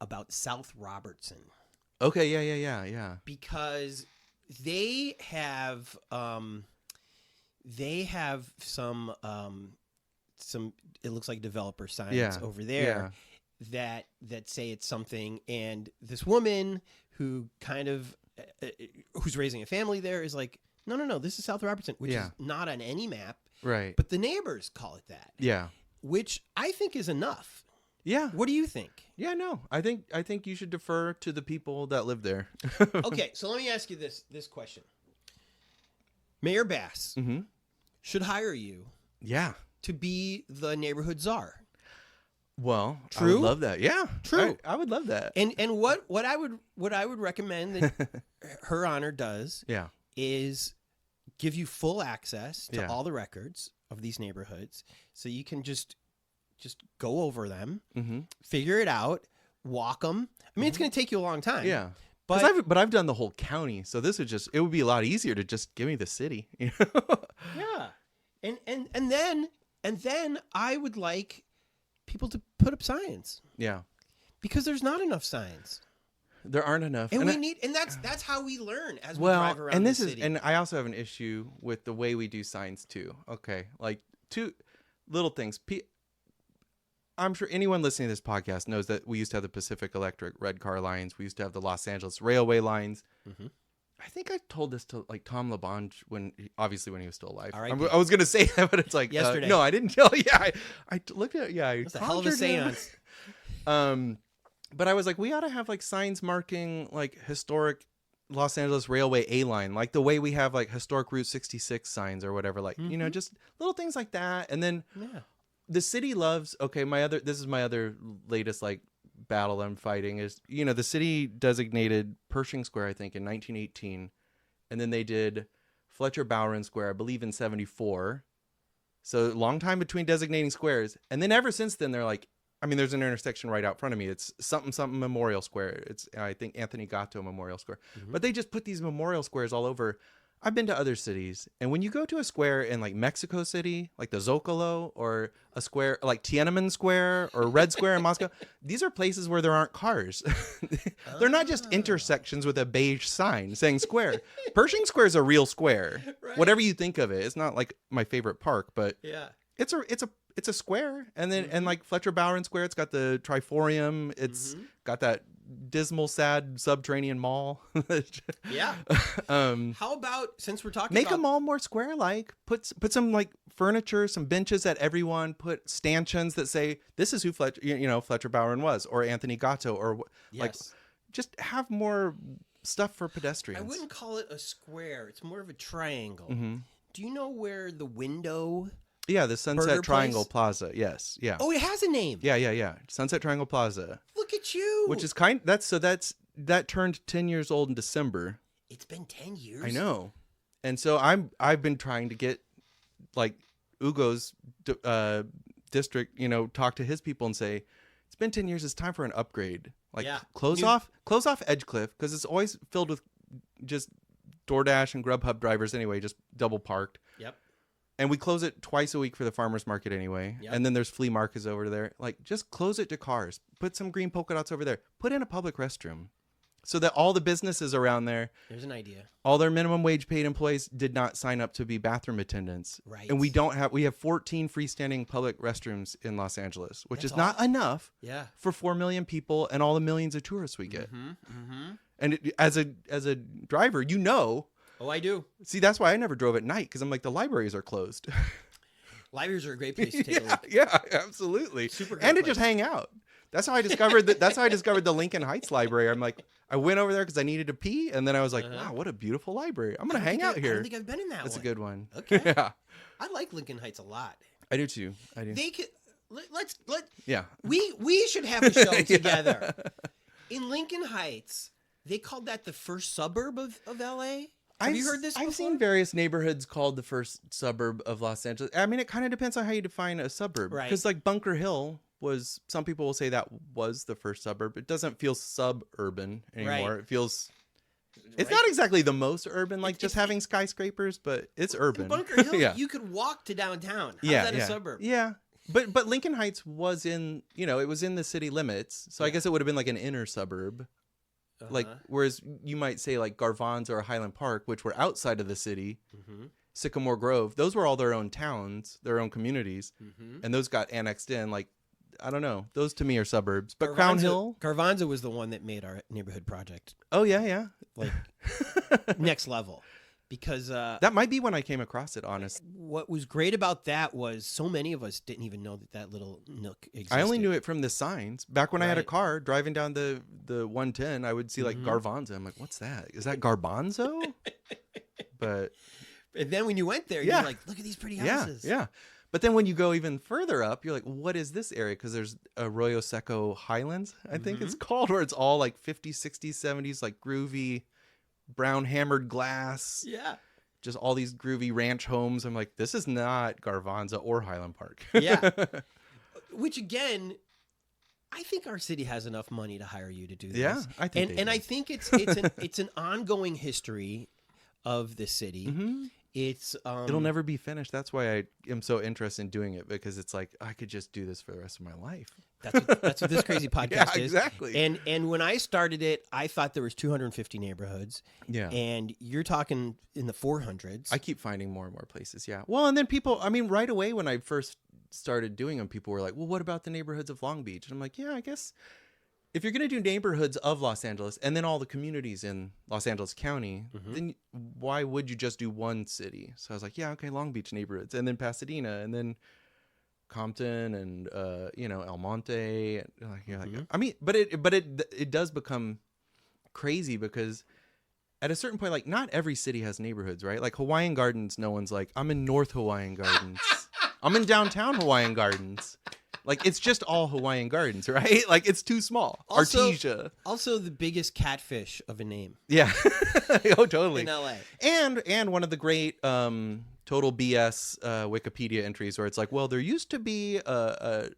about South Robertson. Okay, yeah. Because they have some it looks like developer signs over there that say it's something, and this woman who kind of who's raising a family there is like, no, this is South Robertson, which is not on any map, right? But the neighbors call it that, which I think is enough. Yeah. What do you think? Yeah, no. I think you should defer to the people that live there. Okay, so let me ask you this question. Mayor Bass should hire you to be the neighborhood czar. Well, true? I would love that. Yeah. True. I would love that. And what I would recommend that Her Honor does is give you full access to all the records of these neighborhoods, so you can just go over them, figure it out, walk them. I mean, it's going to take you a long time. Yeah. But I've done the whole county, so it would be a lot easier to just give me the city. Yeah. And then I would like people to put up signs. Yeah. Because there's not enough signs. There aren't enough. And that's how we learn as we drive around the city. And I also have an issue with the way we do signs too. Okay. Like 2 little things. I'm sure anyone listening to this podcast knows that we used to have the Pacific Electric red car lines. We used to have the Los Angeles Railway lines. Mm-hmm. I think I told this to like Tom LaBonge when he was still alive. Right, I was going to say that, but it's like yesterday. No, I didn't tell. Yeah, I looked at it. Yeah, it's a hell of a seance. But I was like, we ought to have like signs marking like historic Los Angeles Railway A line, like the way we have like historic Route 66 signs or whatever. Like just little things like that, and then. Yeah. The city loves, this is my other latest like battle I'm fighting is, the city designated Pershing Square, I think in 1918. And then they did Fletcher Bowron Square, I believe in 74. So long time between designating squares. And then ever since then, they're like, I mean, there's an intersection right out front of me. It's something Memorial Square. It's, I think, Anthony Gatto Memorial Square. But they just put these memorial squares all over. I've been to other cities, and when you go to a square in like Mexico City, like the Zocalo, or a square like Tiananmen Square or Red Square in Moscow, these are places where there aren't cars. They're not just intersections with a beige sign saying square. Pershing Square is a real square. Right. Whatever you think of it, it's not like my favorite park, but it's a square. And then and like Fletcher Bowron Square, it's got the Triforium. It's got that dismal, sad subterranean mall. How about, since we're talking make a mall more square-like, put some like furniture, some benches that everyone, put stanchions that say this is who Fletcher Bowron was, or Anthony Gatto, or like just have more stuff for pedestrians. I wouldn't call it a square. It's more of a triangle. Mm-hmm. Do you know where the window? Yeah, the Sunset Burger Triangle place? Plaza. Yes, yeah. Oh, it has a name. Yeah. Sunset Triangle Plaza. Look at you. Which is that turned 10 years old in December. It's been 10 years. I know. And so I've been trying to get like Ugo's district, talk to his people and say, it's been 10 years. It's time for an upgrade. Like close off Edgecliff, because it's always filled with just DoorDash and Grubhub drivers anyway, just double parked. Yep. And we close it twice a week for the farmer's market anyway. Yep. And then there's flea markets over there. Like, just close it to cars. Put some green polka dots over there. Put in a public restroom. So that all the businesses around there, there's an idea. all their minimum wage paid employees did not sign up to be bathroom attendants. Right. And we have 14 freestanding public restrooms in Los Angeles, which That's is not enough Yeah. for 4 million people and all the millions of tourists we get. Mm-hmm. And as a driver, Oh, I do. see, that's why I never drove at night, because I'm like, the libraries are closed. Libraries are a great place to take a look. Yeah, absolutely. Super great And to place. just hang out. That's how I discovered the Lincoln Heights Library. I'm like, I went over there because I needed to pee, and then I was like, wow, what a beautiful library. I'm gonna hang out I here. don't think I've been in that That's one. a good one. Okay. Yeah, I like Lincoln Heights a lot. I do too. I do. They could let's Yeah. we should have a show together. In Lincoln Heights, they called that the first suburb of LA. Have you heard this before? I've seen various neighborhoods called the first suburb of Los Angeles. I mean, it kind of depends on how you define a suburb. Right. Because like Bunker Hill was, some people will say that was the first suburb. It doesn't feel suburban anymore. Right. It feels, it's Right. not exactly the most urban, like just having skyscrapers, but it's urban. In Bunker Hill, Yeah. you could walk to downtown. How's Yeah, that a yeah. suburb? Yeah. But Lincoln Heights was in, it was in the city limits. So I guess it would have been like an inner suburb. Like, whereas you might say like Garvanza or Highland Park, which were outside of the city, Sycamore Grove, those were all their own towns, their own communities, and those got annexed in. Like, I don't know, those to me are suburbs. But Crown Hill, Garvanza was the one that made our neighborhood project oh yeah, like next level, because that might be when I came across it. Honest, what was great about that was so many of us didn't even know that little nook existed. I only knew it from the signs. Back when I had a Right. car driving down the 110, I would see like Garvanza. I'm like, what's that? Is that Garbanzo? But And then when you went there, Yeah. you're like, look at these pretty houses. yeah. But then when you go even further up, you're like, what is this area? Because there's Arroyo Seco Highlands, I think it's called, where it's all like 50s, 60s, 70s, like groovy, brown hammered glass. Yeah. Just all these groovy ranch homes. I'm like, this is not Garvanza or Highland Park. Yeah. Which again, I think our city has enough money to hire you to do this. Yeah, I think they and do. I think it's an ongoing history of the city. It's It'll never be finished. That's why I am so interested in doing it, because it's like, I could just do this for the rest of my life. that's what this crazy podcast Yeah, is. exactly. And when I started it, I thought there was 250 neighborhoods. Yeah. And you're talking in the 400s. I keep finding more and more places. Yeah. Well, and then people, I mean, right away when I first started doing them, people were like, well, what about the neighborhoods of Long Beach? And I'm like, yeah, I guess if you're going to do neighborhoods of Los Angeles and then all the communities in Los Angeles County, then why would you just do one city? So I was like, yeah, okay, Long Beach neighborhoods, and then Pasadena, and then Compton, and El Monte. And you're like, I mean, but it does become crazy, because at a certain point, like, not every city has neighborhoods, right? Like Hawaiian Gardens, no one's like, I'm in North Hawaiian Gardens. I'm in downtown Hawaiian Gardens. Like, it's just all Hawaiian Gardens, right? Like, it's too small. Artesia. Also the biggest catfish of a name Yeah. Oh, totally. in LA. And one of the great total BS Wikipedia entries where it's like, well, there used to be a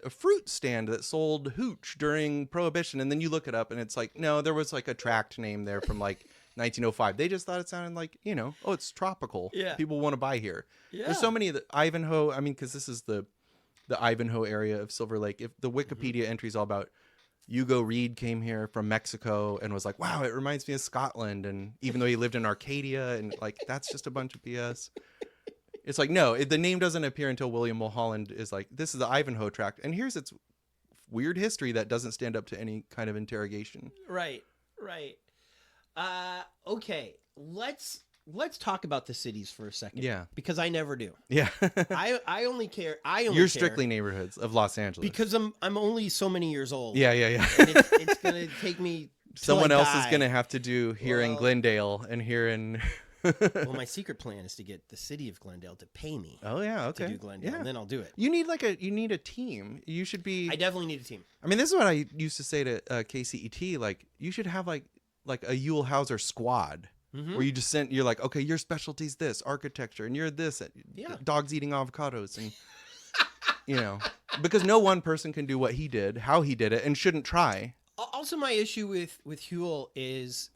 fruit stand that sold hooch during Prohibition. And then you look it up and it's like, no, there was like a tract name there from like 1905. They just thought it sounded like, oh, it's tropical. Yeah. People want to buy here. Yeah. There's so many of the Ivanhoe. I mean, because this is the Ivanhoe area of Silver Lake. If the Wikipedia entry is all about Hugo Reed came here from Mexico and was like, wow, it reminds me of Scotland. And even though he lived in Arcadia, and like, that's just a bunch of BS. It's like, no, the name doesn't appear until William Mulholland is like, this is the Ivanhoe tract. And here's its weird history that doesn't stand up to any kind of interrogation. Right. Okay. Let's talk about the cities for a second. Yeah. Because I never do. Yeah. I only care. You're care strictly neighborhoods of Los Angeles. because I'm only so many years old. Yeah. And it's gonna take me Someone else is die. gonna have to do here in Well- Glendale and here in. Well, my secret plan is to get the city of Glendale to pay me Oh yeah, to okay. do Glendale, Yeah. and then I'll do it. You need a team. You should be. I definitely need a team. I mean, this is what I used to say to KCET. Like, you should have like a Yule Hauser squad Mhm. where you just send. You're like, okay, your specialty's this architecture, and you're this. Yeah. Dogs eating avocados, and because no one person can do what he did, how he did it, and shouldn't try. Also, my issue with Huel is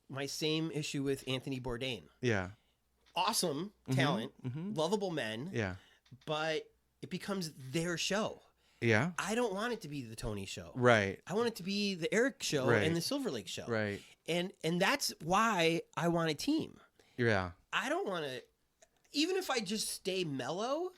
my same issue with Anthony Bourdain. Yeah. Awesome talent, lovable men, Yeah. but it becomes their show. Yeah. I don't want it to be the Tony show. Right. I want it to be the Eric show Right. and the Silver Lake show. Right. And that's why I want a team. Yeah. I don't want to, even if I just stay mellow,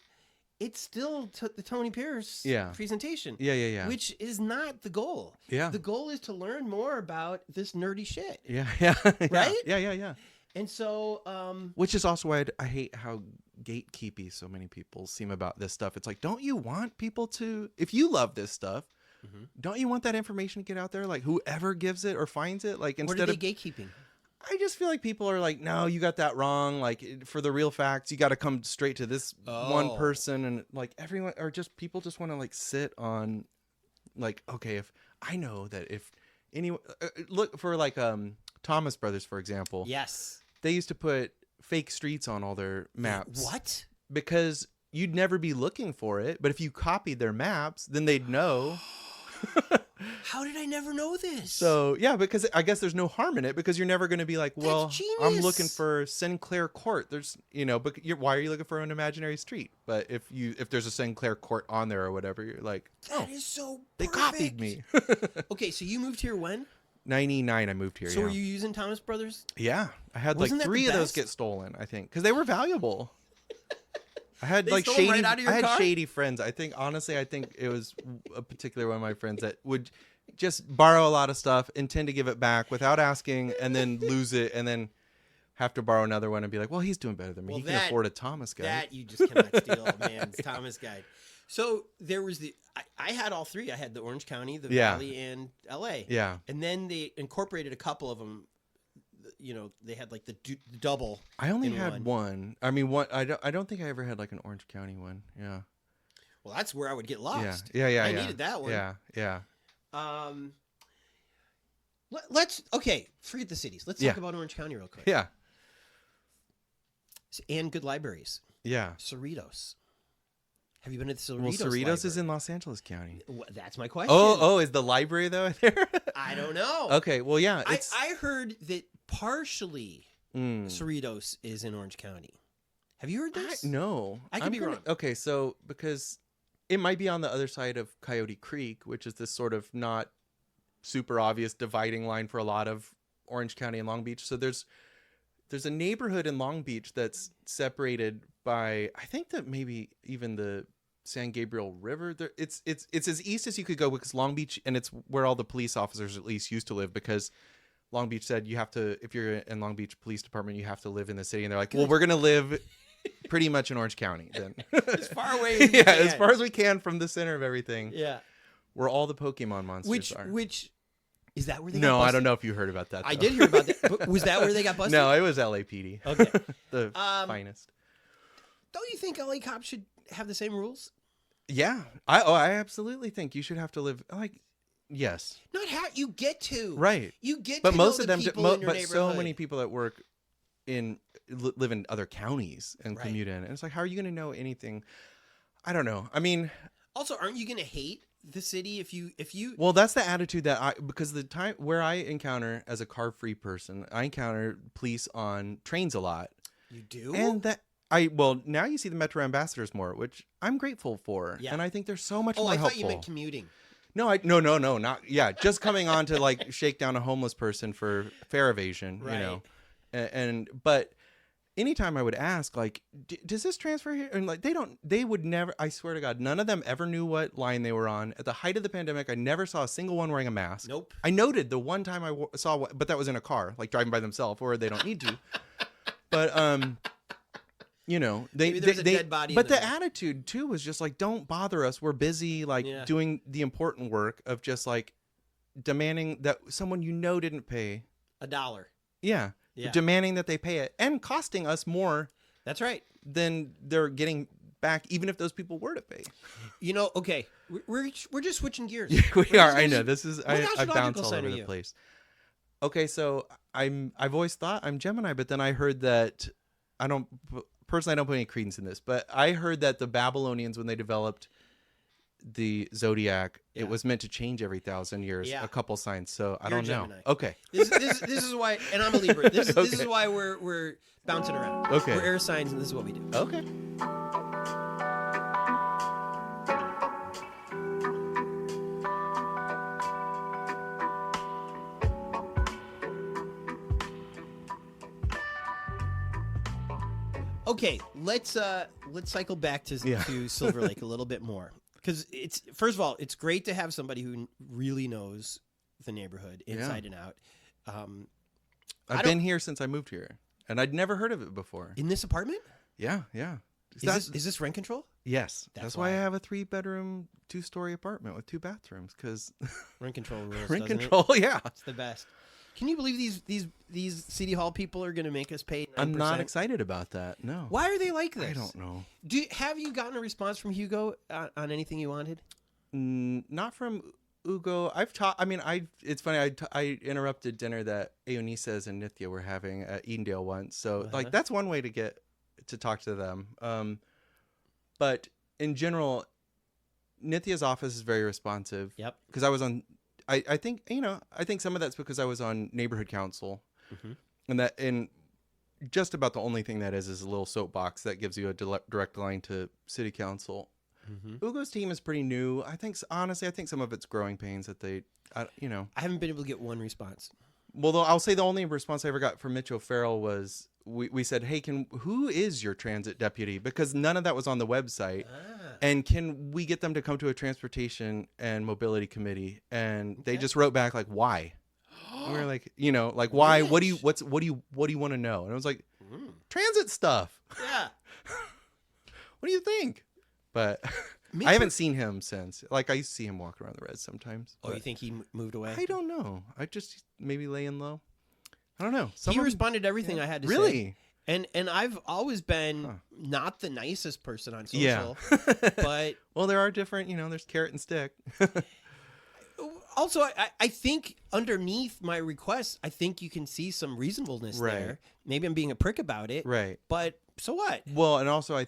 it's still the Tony Pierce presentation. Yeah. Yeah. Yeah. Which is not the goal. Yeah. The goal is to learn more about this nerdy shit. Yeah. Yeah. Right? Yeah. Yeah. Yeah. And so, Which is also why I hate how gatekeepy so many people seem about this stuff. It's like, don't you want people to, if you love this stuff, don't you want that information to get out there? Like, whoever gives it or finds it, like, what instead are of they gatekeeping? I just feel like people are like, no, you got that wrong. Like, for the real facts, you got to come straight to this one person, and like everyone, or just people just want to like sit on, like, okay, if I know that if anyone look for like Thomas Brothers, for example, Yes. they used to put fake streets on all their maps. What? Because you'd never be looking for it, but if you copied their maps, then they'd know. How did I never know this? So, yeah, because I guess there's no harm in it, because you're never going to be like, well, I'm genius. looking for Sinclair Court. There's, but why are you looking for an imaginary street? But if there's a Sinclair Court on there or whatever, you're like, that is so they perfect. copied me. Okay, so you moved here when? 99, I moved here. So yeah. were you using Thomas Brothers? Yeah, I had Wasn't like that 3 the of those best? get stolen, I think, because they were valuable. I had They like stole 'em shady. right out of your I had car? shady friends. I think it was a particular one of my friends that would just borrow a lot of stuff, intend to give it back without asking, and then lose it, and then have to borrow another one and be like, "Well, he's doing better than me. Well, he can afford a Thomas guide." That you just cannot steal a man's Thomas guide. So there was I had all 3. I had the Orange County, the Valley, and LA. Yeah. And then they incorporated a couple of them. They had like the double. I only in had one. I mean, one. I don't think I ever had like an Orange County one. Yeah. Well, that's where I would get lost. Yeah. I needed that one. Yeah. Yeah. Let's forget the cities. Let's talk about Orange County real quick. Yeah. And good libraries. Yeah. Cerritos. Have you been to the Cerritos? Well, Cerritos library? is in Los Angeles County. That's my question. Oh, is the library though there? I don't know. Okay, well, yeah, it's I heard that partially Cerritos is in Orange County. Have you heard this? No, I could be wrong. Okay, so because it might be on the other side of Coyote Creek, which is this sort of not super obvious dividing line for a lot of Orange County and Long Beach. So there's a neighborhood in Long Beach that's separated by, I think that maybe even the San Gabriel River. It's as east as you could go, because Long Beach, and it's where all the police officers at least used to live, because Long Beach said you have to, if you're in Long Beach Police Department, you have to live in the city. And they're like, well, we're going to live pretty much in Orange County then. As far away as you can. As far as we can from the center of everything. Yeah. Where all the Pokemon monsters are. Which is that where they got No, busted? I don't know if you heard about that. I though. did hear about that. But was that where they got busted? No, it was LAPD. Okay. The finest. Don't you think LA cops should have the same rules? Yeah. I absolutely think you should have to live like, yes. Not how you get to. Right. You get But to most know of the them, people in your but so neighborhood. many people that work live in other counties and Right. commute in. And it's like, how are you going to know anything? I don't know. I mean, Also, aren't you going to hate the city if you? well, that's the attitude that because the time where I encounter as a car-free person, I encounter police on trains a lot. You do. And now you see the Metro ambassadors more, which I'm grateful for. Yeah. And I think they're so much Oh, more I helpful. thought you meant commuting. No, not just coming on to like shake down a homeless person for fare evasion, Right. But anytime I would ask, like, does this transfer here? And like, they would never, I swear to God, none of them ever knew what line they were on. At the height of the pandemic, I never saw a single one wearing a mask. Nope. I noted the one time I saw one, but that was in a car, like driving by themselves, or they don't need to. But, Maybe there's a dead body in but the the back. attitude too was just like, don't bother us. We're busy, like doing the important work of just like demanding that someone didn't pay $1. Yeah. Yeah. Demanding that they pay it and costing us more That's right. than they're getting back, even if those people were to pay. Okay, we're just switching gears. We are. I know this is. I bounce astrological all sign over are the you? place. Okay, so I've always thought I'm Gemini, but then I heard that I don't put any credence in this, but I heard that the Babylonians, when they developed the zodiac, it was meant to change every 1,000 years. Yeah. A couple signs, so I You're don't a know. Gemini. Okay. This is why, and I'm a Libra. This is Okay. why we're bouncing around. Okay. We're air signs, and this is what we do. Okay. Okay, let's cycle back to Silver Lake a little bit more, because it's, first of all, it's great to have somebody who really knows the neighborhood inside and out. I've been here since I moved here, and I'd never heard of it before. In this apartment? Yeah. Is this rent control? Yes. That's why I why. have a 3-bedroom, 2-story apartment with 2 bathrooms, because Rent control rules. rent doesn't control. It? Yeah. It's the best. Can you believe these city hall people are going to make us pay 9%? I'm not excited about that. No. Why are they like this? I don't know. Have you gotten a response from Hugo on anything you wanted? Not from Ugo. I've taught. I mean, it's funny. I interrupted dinner that Eunices and Nithya were having at Edendale once. So like that's one way to get to talk to them. But in general, Nithya's office is very responsive. Yep. Because I was on. I think I think some of that's because I was on neighborhood council, and just about the only thing that is a little soapbox that gives you a direct line to city council. Ugo's team is pretty new. I think honestly, I think some of it's growing pains that I haven't been able to get one response. Well, though, I'll say the only response I ever got from Mitch O'Farrell was we said, hey, who is your transit deputy? Because none of that was on the website. And can we get them to come to a transportation and mobility committee? And they just wrote back like, why? And we were like, why? What do you want to know? And I was like, transit stuff. Yeah. What do you think? But I haven't seen him since. Like I used to see him walk around the res sometimes. Oh, you think he moved away? I don't know. I just maybe laying low. I don't know. He responded to everything I had to say. Really? And I've always been not the nicest person on social. Yeah. But well, there are different, there's carrot and stick. also, I think underneath my request, I think you can see some reasonableness there. Maybe I'm being a prick about it. Right. But so what? Well, and also I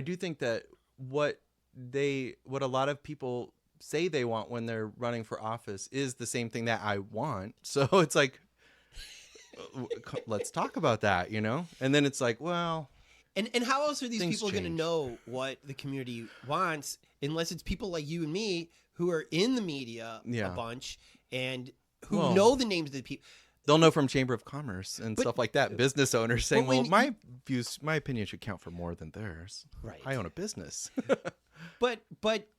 do think that what a lot of people say they want when they're running for office is the same thing that I want. So it's like, let's talk about that, And then it's like, well, and how else are these people going to change. know what the community wants unless it's people like you and me who are in the media a bunch and who know the names of the people? They'll know from Chamber of Commerce and stuff like that. Business owners saying, well, my opinion should count for more than theirs. Right. I own a business. But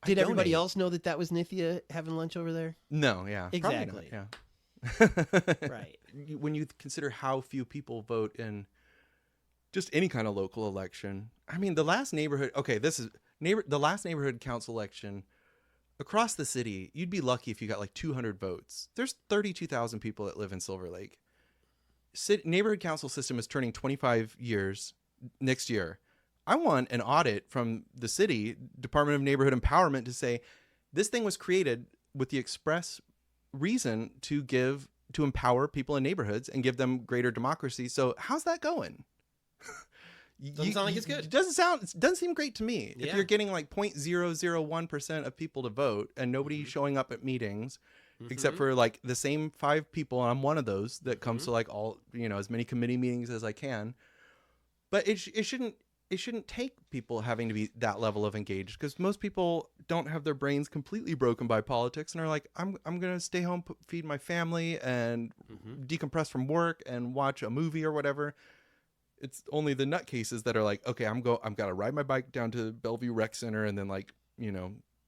did everybody else know that was Nithya having lunch over there? No, yeah. Exactly. Yeah. Right. When you consider how few people vote in just any kind of local election. I mean, the last neighborhood council election across the city, you'd be lucky if you got like 200 votes. There's 32,000 people that live in Silver Lake. Neighborhood council system is turning 25 years next year. I want an audit from the city Department of Neighborhood Empowerment to say this thing was created with the express reason to empower people in neighborhoods and give them greater democracy. So how's that going? Doesn't sound like it's good. It doesn't seem great to me. Yeah. If you're getting like 0.001% of people to vote and nobody showing up at meetings, except for like the same 5 people, and I'm one of those that comes to like all, as many committee meetings as I can. But it shouldn't take people having to be that level of engaged, because most people don't have their brains completely broken by politics and are like, I'm going to stay home, feed my family and decompress from work and watch a movie or whatever. It's only the nutcases that are like, okay, I've got to ride my bike down to Bellevue Rec Center and then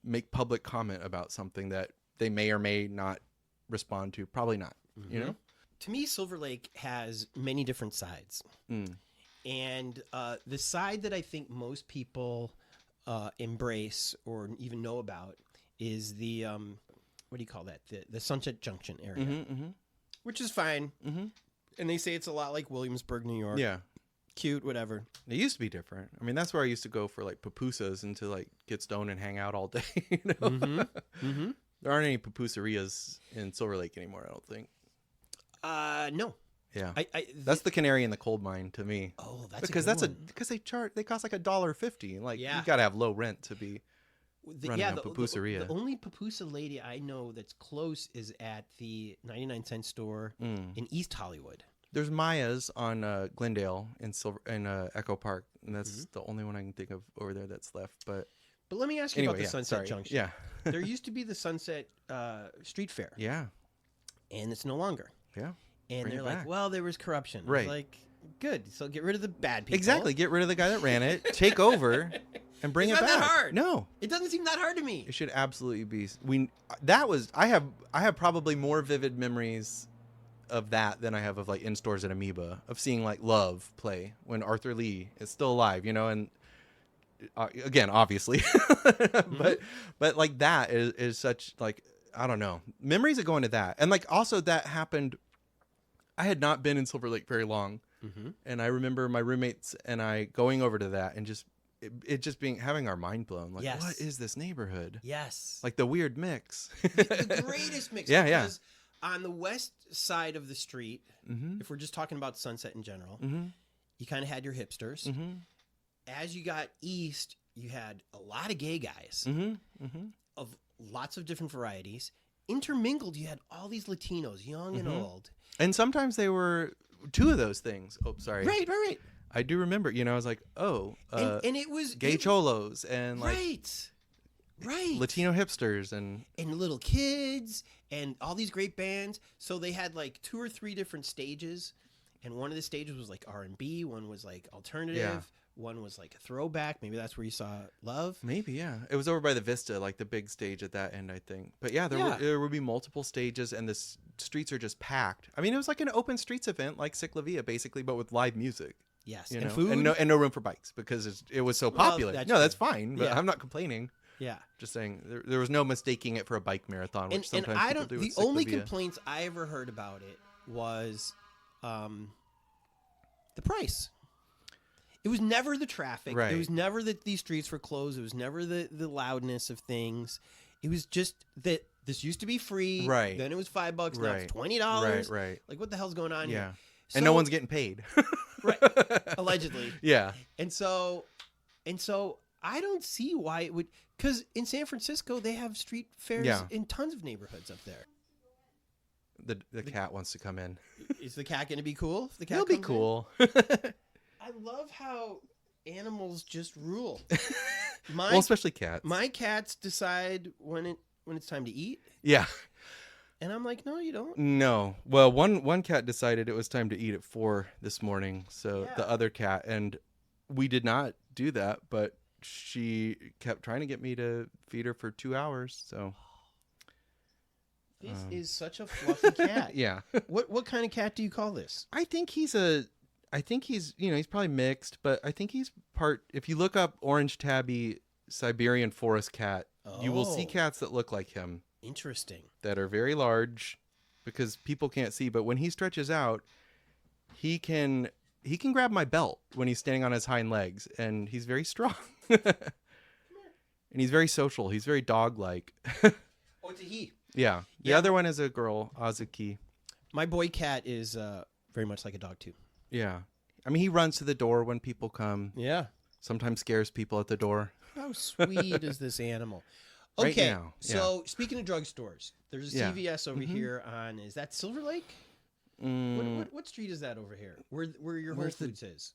make public comment about something that they may or may not respond to. Probably not, To me, Silver Lake has many different sides. And the side that I think most people embrace or even know about is the what do you call that? The Sunset Junction area, Mm-hmm. which is fine. Mm-hmm. And they say it's a lot like Williamsburg, New York. Yeah. Cute, whatever. It used to be different. I mean, that's where I used to go for like pupusas and to like get stoned and hang out all day. You know? Mm-hmm. Mm-hmm. There aren't any pupuserias in Silver Lake anymore, I don't think. No. Yeah. That's the canary in the coal mine to me. Oh, that's because because they cost like $1.50. Like you got to have low rent to be running a pupuseria. The only pupusa lady I know that's close is at the 99-cent store in East Hollywood. There's Maya's on Glendale in Echo Park, and that's the only one I can think of over there that's left. But let me ask you about the Sunset Junction. Yeah. There used to be the Sunset Street Fair. Yeah. And it's no longer. Yeah. And Bring they're it like, back. well, there was corruption. Right. Like, good. So get rid of the bad people. Exactly. Get rid of the guy that ran it, take over, and bring it back. It's not that hard. No. It doesn't seem that hard to me. It should absolutely be. I have probably more vivid memories of that than I have of like in stores at Amoeba, of seeing like Love play when Arthur Lee is still alive, you know, and again, obviously, but like that is such like, I don't know, memories of going to that. And like also that happened, I had not been in Silver Lake very long. And I remember my roommates and I going over to that and just it just having our mind blown. Like, what is this neighborhood? Yes. Like the weird mix. The greatest mix. Yeah, because on the west side of the street, if we're just talking about Sunset in general, you kind of had your hipsters. As you got east, you had a lot of gay guys of lots of different varieties. Intermingled, you had all these Latinos, young and old. And sometimes they were two of those things. Oh, sorry. Right. I do remember, you know, I was like, and it was gay cholos and like right, Latino hipsters and little kids and all these great bands. So they had like 2 or 3 different stages, and one of the stages was like R&B, one was like alternative, one was like a throwback. Maybe that's where you saw Love. Maybe, yeah. It was over by the Vista, like the big stage at that end, I think. But yeah, there would be multiple stages, and the streets are just packed. I mean, it was like an open streets event, like Ciclavia, basically, but with live music. Yes, you and know? food, and no room for bikes because it was so popular. That's fine, but I'm not complaining. Yeah, just saying there was no mistaking it for a bike marathon, which sometimes and people do. The only complaints I ever heard about it was the price. It was never the traffic. Right. It was never that these streets were closed. It was never the loudness of things. It was just that this used to be free. Right. Then it was $5. Now Right. it's $20. Right. Like, what the hell's going on here? So, and no one's getting paid. Right. Allegedly. Yeah. And so I don't see why it would, because in San Francisco they have street fairs in tons of neighborhoods up there. The cat wants to come in. Is the cat going to be cool? If the cat He'll be cool. I love how animals just rule. Well, especially cats. My cats decide when it's time to eat. Yeah. And I'm like, no, you don't. No. Well, one cat decided it was time to eat at 4 this morning. So the other cat, and we did not do that, but she kept trying to get me to feed her for 2 hours. So this is such a fluffy cat. Yeah. What kind of cat do you call this? I think he's he's probably mixed, but I think he's part, if you look up orange tabby Siberian forest cat, you will see cats that look like him. Interesting. That are very large because people can't see, but when he stretches out, he can grab my belt when he's standing on his hind legs, and he's very strong. And he's very social. He's very dog-like. Oh, it's a he. Yeah. The other one is a girl, Azuki. My boy cat is very much like a dog too. Yeah. I mean, he runs to the door when people come. Yeah. Sometimes scares people at the door. How sweet is this animal? Okay, right now, so speaking of drugstores, there's a CVS over here on, is that Silver Lake? What street is that over here? Where your Whole Foods is?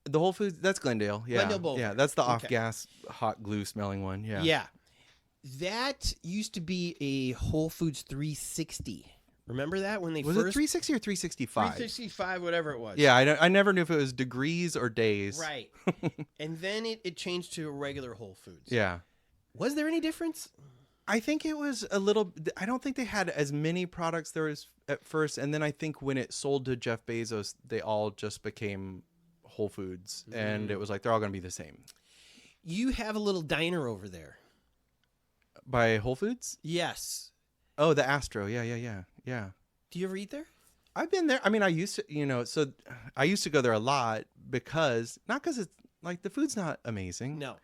The Whole Foods, that's Glendale. Yeah. Glendale Boulevard. Yeah, that's the off-gas, hot glue smelling one. Yeah. Yeah. That used to be a Whole Foods 360. Remember that when they was first... it 360 or 365? 365, whatever it was. Yeah, I never knew if it was degrees or days. Right. And then it changed to a regular Whole Foods. Yeah. Was there any difference? I think it was a little... I don't think they had as many products there was at first. And then I think when it sold to Jeff Bezos, they all just became Whole Foods. And it was like, they're all going to be the same. You have a little diner over there. By Whole Foods? Yes. Oh, the Astro. Yeah. Do you ever eat there? I've been there. I mean, I used to, so I used to go there a lot not because it's like the food's not amazing. No.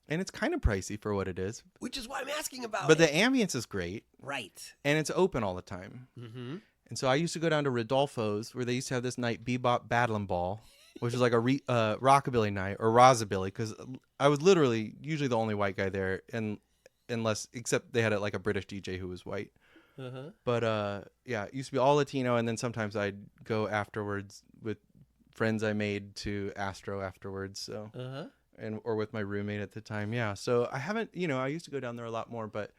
And it's kind of pricey for what it is. Which is why I'm asking about But it. the ambience is great. Right. And it's open all the time. Mm-hmm. And so I used to go down to Rodolfo's where they used to have this night Bebop Battlin' Ball, which is like a rockabilly night or Rosabilly, because I was literally usually the only white guy there, except they had like a British DJ who was white. Uh-huh. But yeah, it used to be all Latino, and then sometimes I'd go afterwards with friends I made to Astro afterwards. So. Uh-huh. Or with my roommate at the time, yeah. So I haven't, I used to go down there a lot more, but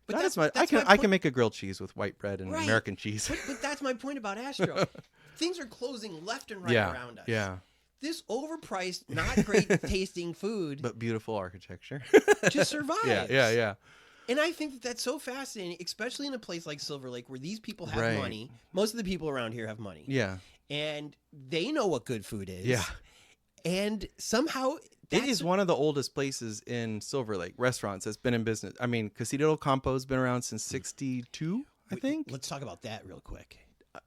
that's I can make a grilled cheese with white bread and right. American cheese. But that's my point about Astro. Things are closing left and right around us. Yeah. This overpriced, not great tasting food, but beautiful architecture, just survives. Yeah. And I think that's so fascinating, especially in a place like Silver Lake where these people have Right. money. Most of the people around here have money. Yeah. And they know what good food is. Yeah. And somehow it is one of the oldest places in Silver Lake, restaurants that's been in business. I mean, Casita del Campo's been around since 1962, I think. Let's talk about that real quick.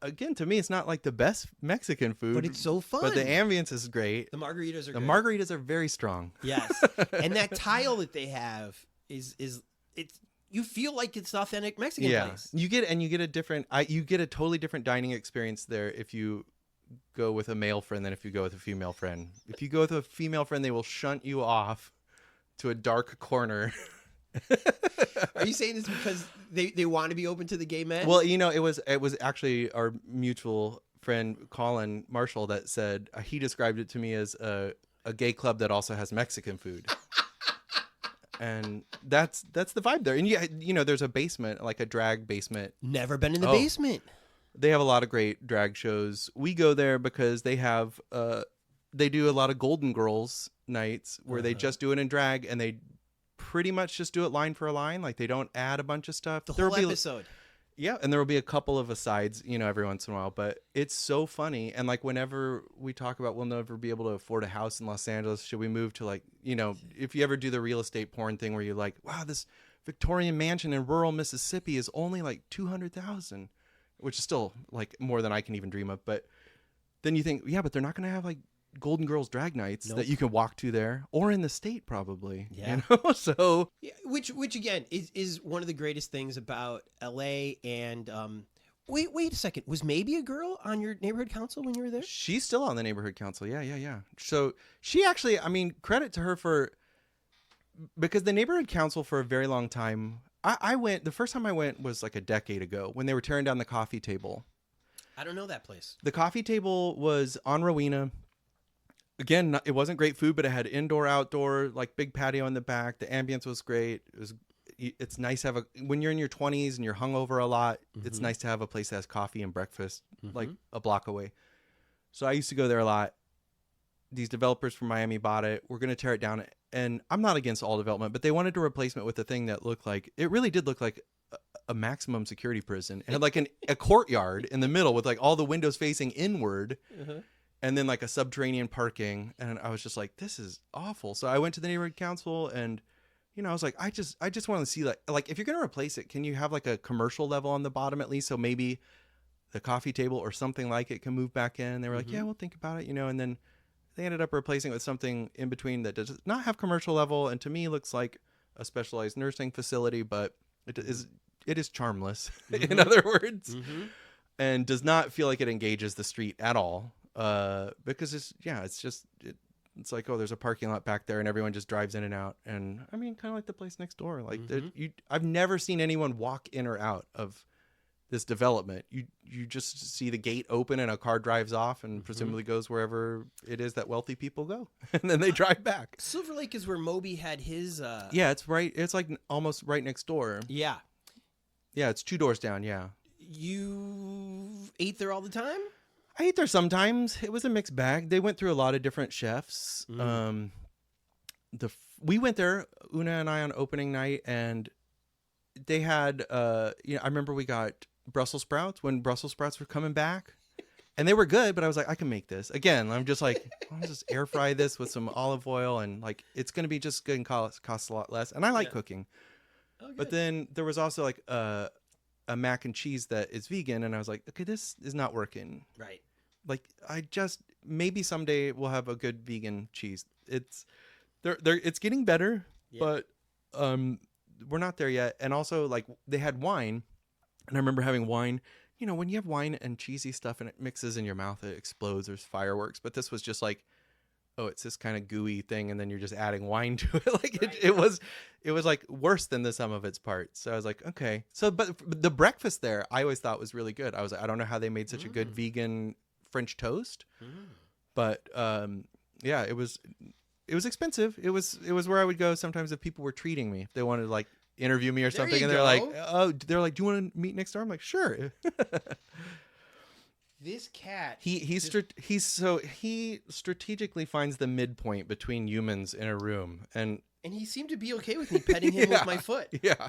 Again, to me, it's not like the best Mexican food. But it's so fun. But the ambience is great. The margaritas are The good. margaritas are very strong. Yes. And that tile that they have is it's you feel like it's authentic Mexican place. You get a different you get a totally different dining experience there if you go with a male friend than if you go with a female friend. If you go with a female friend, they will shunt you off to a dark corner. Are you saying this because they want to be open to the gay men? Well, it was actually our mutual friend Colin Marshall that said he described it to me as a gay club that also has Mexican food. And that's the vibe there. And there's a basement, like a drag basement. Never been in the basement. They have a lot of great drag shows. We go there because they have they do a lot of Golden Girls nights where they just do it in drag, and they pretty much just do it line for a line. Like they don't add a bunch of stuff. The whole episode. Yeah, and there will be a couple of asides, every once in a while. But it's so funny. And like whenever we talk about we'll never be able to afford a house in Los Angeles, should we move to if you ever do the real estate porn thing where you're like, wow, this Victorian mansion in rural Mississippi is only like $200,000. Which is still like more than I can even dream of. But then you think, yeah, but they're not going to have like Golden Girls drag nights that you can walk to there, or in the state probably. Yeah. So yeah, which again is one of the greatest things about LA. And wait a second, was maybe a girl on your neighborhood council when you were there? She's still on the neighborhood council. Yeah. So she actually, I mean, credit to her because the neighborhood council for a very long time. I went, the first time I went was like a decade ago when they were tearing down the coffee table. I don't know that place. The coffee table was on Rowena. Again, it wasn't great food, but it had indoor, outdoor, like big patio in the back. The ambience was great. It's nice to have when you're in your 20s and you're hungover a lot, it's nice to have a place that has coffee and breakfast like a block away. So I used to go there a lot. These developers from Miami bought it. We're going to tear it down. And I'm not against all development, but they wanted to replace it with a thing that really did look like a maximum security prison. It had like a courtyard in the middle with like all the windows facing inward and then like a subterranean parking. And I was just like, this is awful. So I went to the neighborhood council and, I was like, I just want to see like, if you're going to replace it, can you have like a commercial level on the bottom at least? So maybe the coffee table or something like it can move back in. They were like, yeah, we'll think about it, and then they ended up replacing it with something in between that does not have commercial level, and to me looks like a specialized nursing facility, but it is charmless, in other words, and does not feel like it engages the street at all. Because it's like, oh, there's a parking lot back there, and everyone just drives in and out, and I mean, kind of like the place next door. Like I've never seen anyone walk in or out of this development. You just see the gate open and a car drives off and presumably goes wherever it is that wealthy people go, and then they drive back. Silver Lake is where Moby had his yeah, it's right, it's like almost right next door. Yeah, it's 2 doors down. Yeah. You ate there all the time? I ate there sometimes. It was a mixed bag. They went through a lot of different chefs. We went there, Una and I, on opening night, and they had I remember we got Brussels sprouts when Brussels sprouts were coming back, and they were good, but I was like, I can make this again. I'm just like, I'll just air fry this with some olive oil, and like it's gonna be just good and cost a lot less, and I like cooking. Oh, but then there was also like a mac and cheese that is vegan, and I was like, okay, this is not working. Right. Like, maybe someday we'll have a good vegan cheese. It's getting better, but we're not there yet. And also, like, they had wine, and I remember having wine. You know, when you have wine and cheesy stuff and it mixes in your mouth, it explodes. There's fireworks. But this was just like, oh, it's this kind of gooey thing, and then you're just adding wine to it. Like it was like worse than the sum of its parts. So I was like, okay. So, but the breakfast there, I always thought was really good. I was like, I don't know how they made such a good vegan French toast, but yeah, it was expensive. It was where I would go sometimes if people were treating me, if they wanted to like interview me or something, and they're like, do you want to meet next door? I'm like, sure. This cat. He strategically finds the midpoint between humans in a room, and he seemed to be okay with me petting him with my foot. Yeah.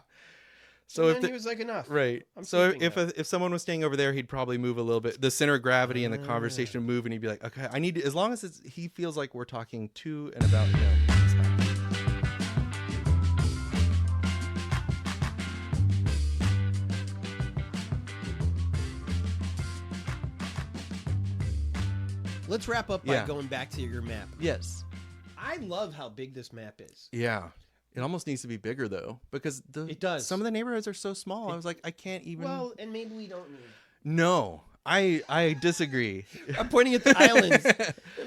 So and then he was like, enough. Right. So if someone was staying over there, he'd probably move a little bit. The center of gravity in the conversation would move, and he'd be like, okay, I need to, as long as he feels like we're talking to and about him. Let's wrap up by going back to your map. Yes. I love how big this map is. Yeah. It almost needs to be bigger, though, because it does. Some of the neighborhoods are so small. I was like, I can't even. Well, and maybe we don't need. No, I disagree. I'm pointing at the islands,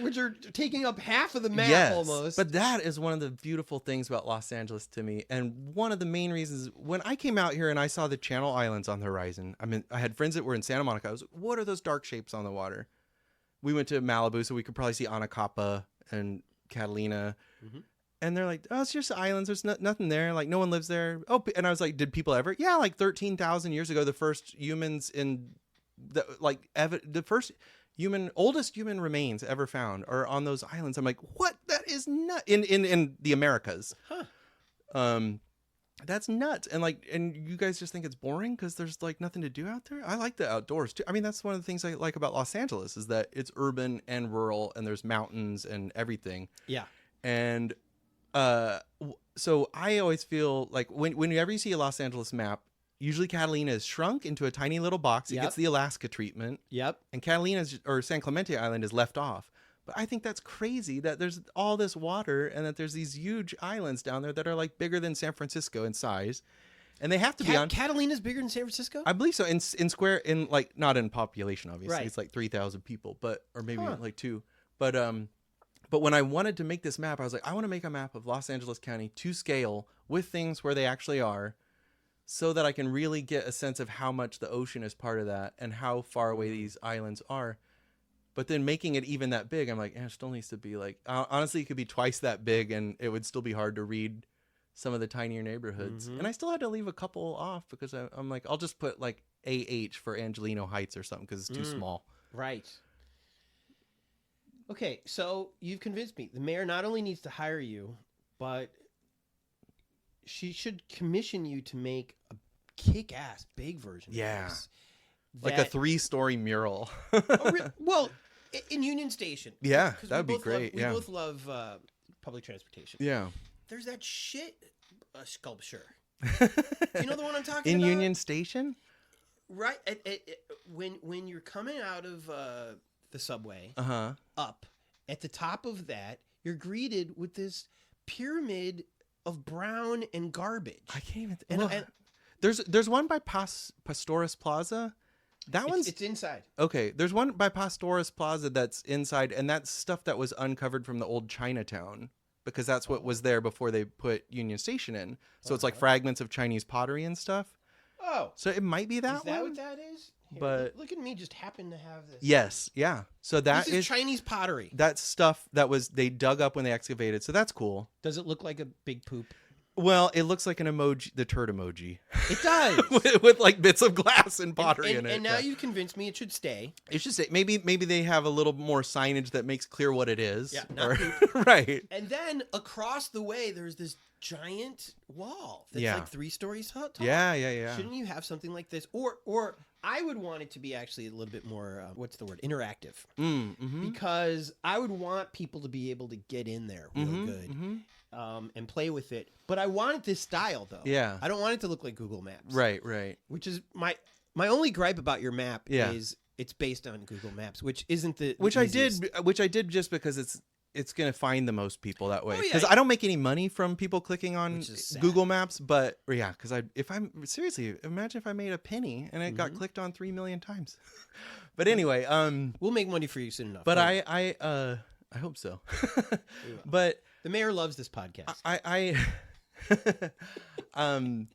which are taking up half of the map almost. But that is one of the beautiful things about Los Angeles to me. And one of the main reasons when I came out here and I saw the Channel Islands on the horizon, I mean, I had friends that were in Santa Monica. I was like, what are those dark shapes on the water? We went to Malibu, so we could probably see Anacapa and Catalina. And they're like, oh, it's just islands. There's nothing there. Like, no one lives there. Oh, and I was like, did people ever? Yeah, like 13,000 years ago, the first humans the first oldest human remains ever found are on those islands. I'm like, what? That is nuts. In the Americas. Huh. That's nuts. And you guys just think it's boring because there's like nothing to do out there? I like the outdoors too. I mean, that's one of the things I like about Los Angeles is that it's urban and rural and there's mountains and everything. Yeah. And so I always feel like whenever you see a Los Angeles map, usually Catalina is shrunk into a tiny little box. It gets the Alaska treatment. Yep. And or San Clemente Island is left off. But I think that's crazy that there's all this water and that there's these huge islands down there that are like bigger than San Francisco in size. And they have to be on. Catalina's bigger than San Francisco? I believe so. In like, not in population, obviously. Right. It's like 3,000 people, or maybe like 2. But when I wanted to make this map, I was like, I want to make a map of Los Angeles County to scale with things where they actually are so that I can really get a sense of how much the ocean is part of that and how far away these islands are. But then making it even that big, I'm like, it still needs to be like, honestly, it could be twice that big and it would still be hard to read some of the tinier neighborhoods. And I still had to leave a couple off because I'm like, I'll just put like AH for Angelino Heights or something because it's too small. Right. Okay, so you've convinced me. The mayor not only needs to hire you, but she should commission you to make a kick-ass big version. Yeah. Of this. Like a 3-story mural. Well, in Union Station. Yeah, that would be great. We both love public transportation. Yeah. There's that shit sculpture. Do you know the one I'm talking about? In Union Station? Right. When you're coming out of the subway, up at the top of that, you're greeted with this pyramid of brown and garbage. I can't even. There's one by Pastores Plaza. It's inside. Okay, there's one by Pastores Plaza that's inside, and that's stuff that was uncovered from the old Chinatown because that's what was there before they put Union Station in. So it's like fragments of Chinese pottery and stuff. Oh, so it might be that one. Is that what that is? Here, but look at me, just happen to have this. Yes, yeah. So this is Chinese pottery. That's stuff that they dug up when they excavated. So that's cool. Does it look like a big poop? Well, it looks like an emoji, the turd emoji. It does. with like bits of glass and pottery in it. And now you convinced me it should stay. It should stay. Maybe they have a little more signage that makes clear what it is. Yeah, not poop. Right. And then across the way, there's this giant wall that's Yeah. like 3 stories tall. Yeah. Shouldn't you have something like this? Or I would want it to be actually a little bit more, what's the word? Interactive. Because I would want people to be able to get in there real good and play with it. But I wanted this style, though. Yeah. I don't want it to look like Google Maps. Right. Which is my only gripe about your map Yeah. is it's based on Google Maps, which isn't the Which easiest. I did just because it's going to find the most people that way. Oh, yeah. Because I don't make any money from people clicking on Which is sad. Google Maps, but yeah, because seriously, imagine if I made a penny and it got clicked on 3 million times. But anyway, We'll make money for you soon enough. but Don't I hope so. We will. But the mayor loves this podcast. I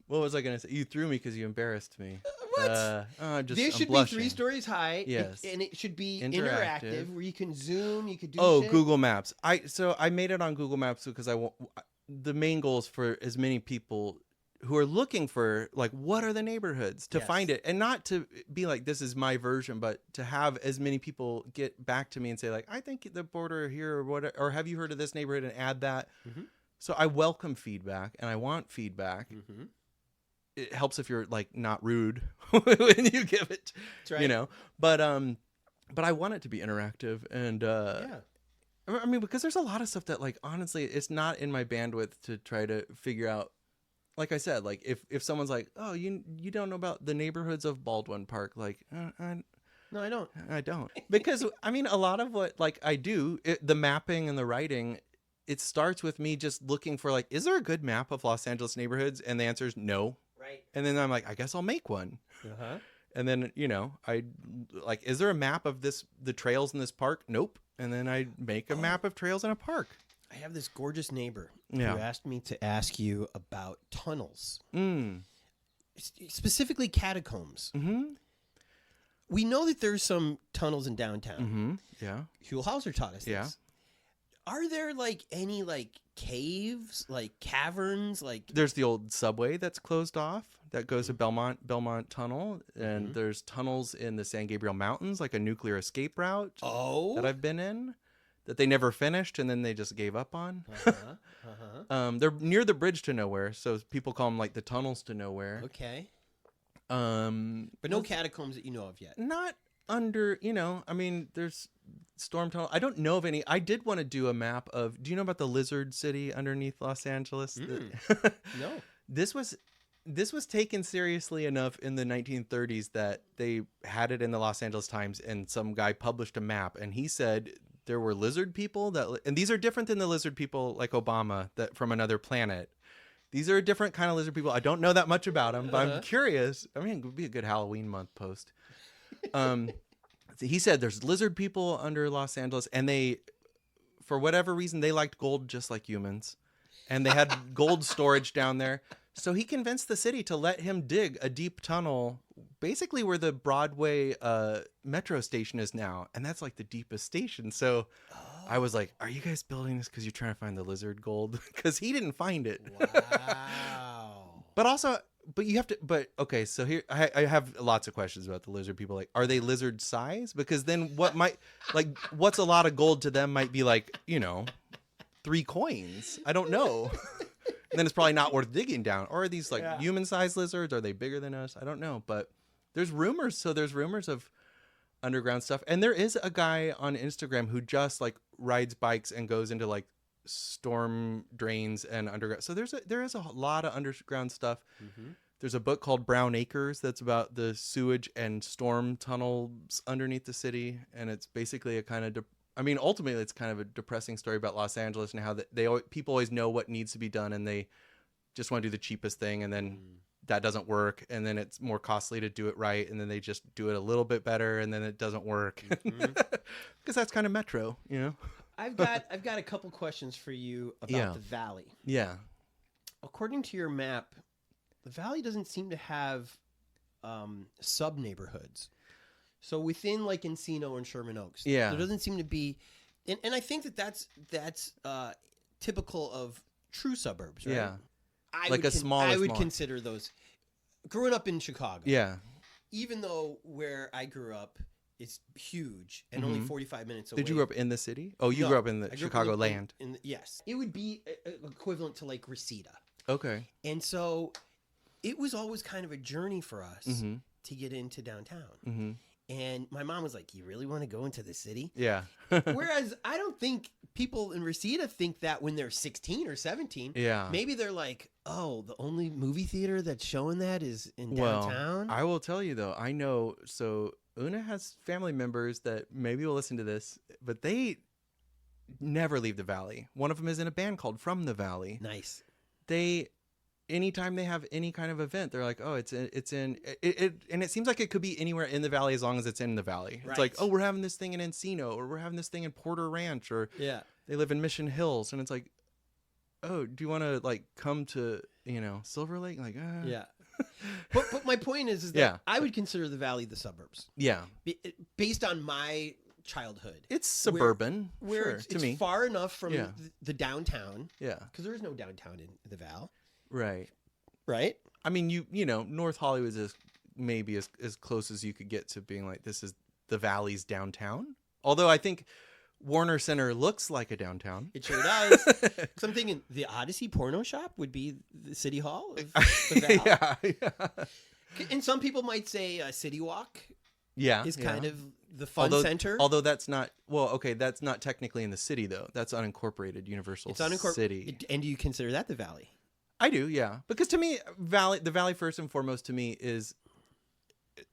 what was I going to say? You threw me because you embarrassed me. What? I'm This should blushing. be 3 stories high. Yes. And it should be Interactive. interactive, where you can zoom, you could do shit. Google Maps. I made it on Google Maps because the main goal is for as many people who are looking for, like, what are the neighborhoods, to find it, and not to be like, this is my version, but to have as many people get back to me and say, like, I think the border here, or what, or have you heard of this neighborhood, and add that. So I welcome feedback, and I want feedback. It helps if you're, like, not rude when you give it. That's right. You know, but I want it to be interactive, and I mean, because there's a lot of stuff that, like, honestly, it's not in my bandwidth to try to figure out. Like I said, like, if someone's like, oh, you don't know about the neighborhoods of Baldwin Park, like, No, I don't. I don't. Because, I mean, a lot of what, like, I do, the mapping and the writing, it starts with me just looking for, like, is there a good map of Los Angeles neighborhoods? And the answer is no. Right. And then I'm like, I guess I'll make one. And then, you know, is there a map of the trails in this park? Nope. And then I make a map of trails in a park. I have this gorgeous neighbor who Yeah. asked me to ask you about tunnels, Mm. specifically catacombs. We know that there's some tunnels in downtown. Yeah. Huell-Hauser taught us Yeah. this. Are there, like, any, like, caves, like caverns, like? There's the old subway that's closed off that goes to Belmont Tunnel, and there's tunnels in the San Gabriel Mountains, like a nuclear escape route that I've been in, that they never finished and then they just gave up on. They're near the bridge to nowhere, so people call them, like, the tunnels to nowhere. Okay. But No catacombs that you know of yet. not under, you know, I mean, there's storm tunnel. I don't know of any. I did want to do a map of, do you know about the lizard city underneath Los Angeles? No. This was taken seriously enough in the 1930s that they had it in the Los Angeles Times, and some guy published a map, and he said there were lizard people and these are different than the lizard people like Obama that from another planet. These are a different kind of lizard people. I don't know that much about them, but I'm curious. I mean, it would be a good Halloween month post. He said there's lizard people under Los Angeles, and they, for whatever reason, they liked gold just like humans, and they had gold storage down there. So he convinced the city to let him dig a deep tunnel, basically where the Broadway metro station is now, and that's like the deepest station. So I was like, "Are you guys building this because you're trying to find the lizard gold?" Because he didn't find it. Wow. But you have to. But okay, so here I have lots of questions about the lizard people. Like, are they lizard size? Because then what's a lot of gold to them might be like, you know, 3 coins. I don't know. And then it's probably not worth digging down. Or are these like human-sized lizards? Are they bigger than us? I don't know. But there's rumors. So there's rumors of underground stuff. And there is a guy on Instagram who just like rides bikes and goes into like storm drains and underground. So there is a lot of underground stuff. There's a book called Brown Acres that's about the sewage and storm tunnels underneath the city. And it's basically a kind of ultimately, it's kind of a depressing story about Los Angeles and how people always know what needs to be done, and they just want to do the cheapest thing, and then that doesn't work, and then it's more costly to do it right, and then they just do it a little bit better, and then it doesn't work, because that's kind of Metro, you know. I've got a couple questions for you about the valley. Yeah. According to your map, the valley doesn't seem to have sub neighborhoods. So within like Encino and Sherman Oaks, there doesn't seem to be, and I think that's typical of true suburbs, right? Yeah, I smaller. would consider those. Growing up in Chicago, yeah, even though where I grew up, is huge and only 45 minutes away. Did you grow up in the city? Oh, you No, grew up in I the grew up Chicago land. Yes. It would be equivalent to like Reseda. Okay. And so it was always kind of a journey for us to get into downtown. And my mom was like, you really want to go into the city? Yeah. Whereas I don't think people in Reseda think that when they're 16 or 17. Yeah. Maybe they're like, oh, the only movie theater that's showing that is in downtown. I will tell you though, I know, so Una has family members that maybe will listen to this, but they never leave the Valley. One of them is in a band called From the Valley. Nice. Anytime they have any kind of event, they're like, oh, it's in it, and it seems like it could be anywhere in the Valley as long as it's in the Valley. Right. It's like, oh, we're having this thing in Encino, or we're having this thing in Porter Ranch, or they live in Mission Hills, and it's like, oh, do you want to like come to Silver Lake? Like, yeah. But my point is that I would consider the Valley the suburbs. Yeah. Based on my childhood, it's suburban, where to me, it's far enough from the downtown. Yeah. Because there is no downtown in the Val. Right. Right. I mean, you know, North Hollywood is maybe as close as you could get to being like, this is the Valley's downtown. Although I think Warner Center looks like a downtown. It sure does. Because I'm thinking the Odyssey Porno Shop would be the City Hall of the Val. Yeah. And some people might say City Walk. Is kind of the fun center. Although that's not, that's not technically in the city though. That's unincorporated Universal City. And do you consider that the Valley? I do, yeah. Because to me, the Valley first and foremost to me is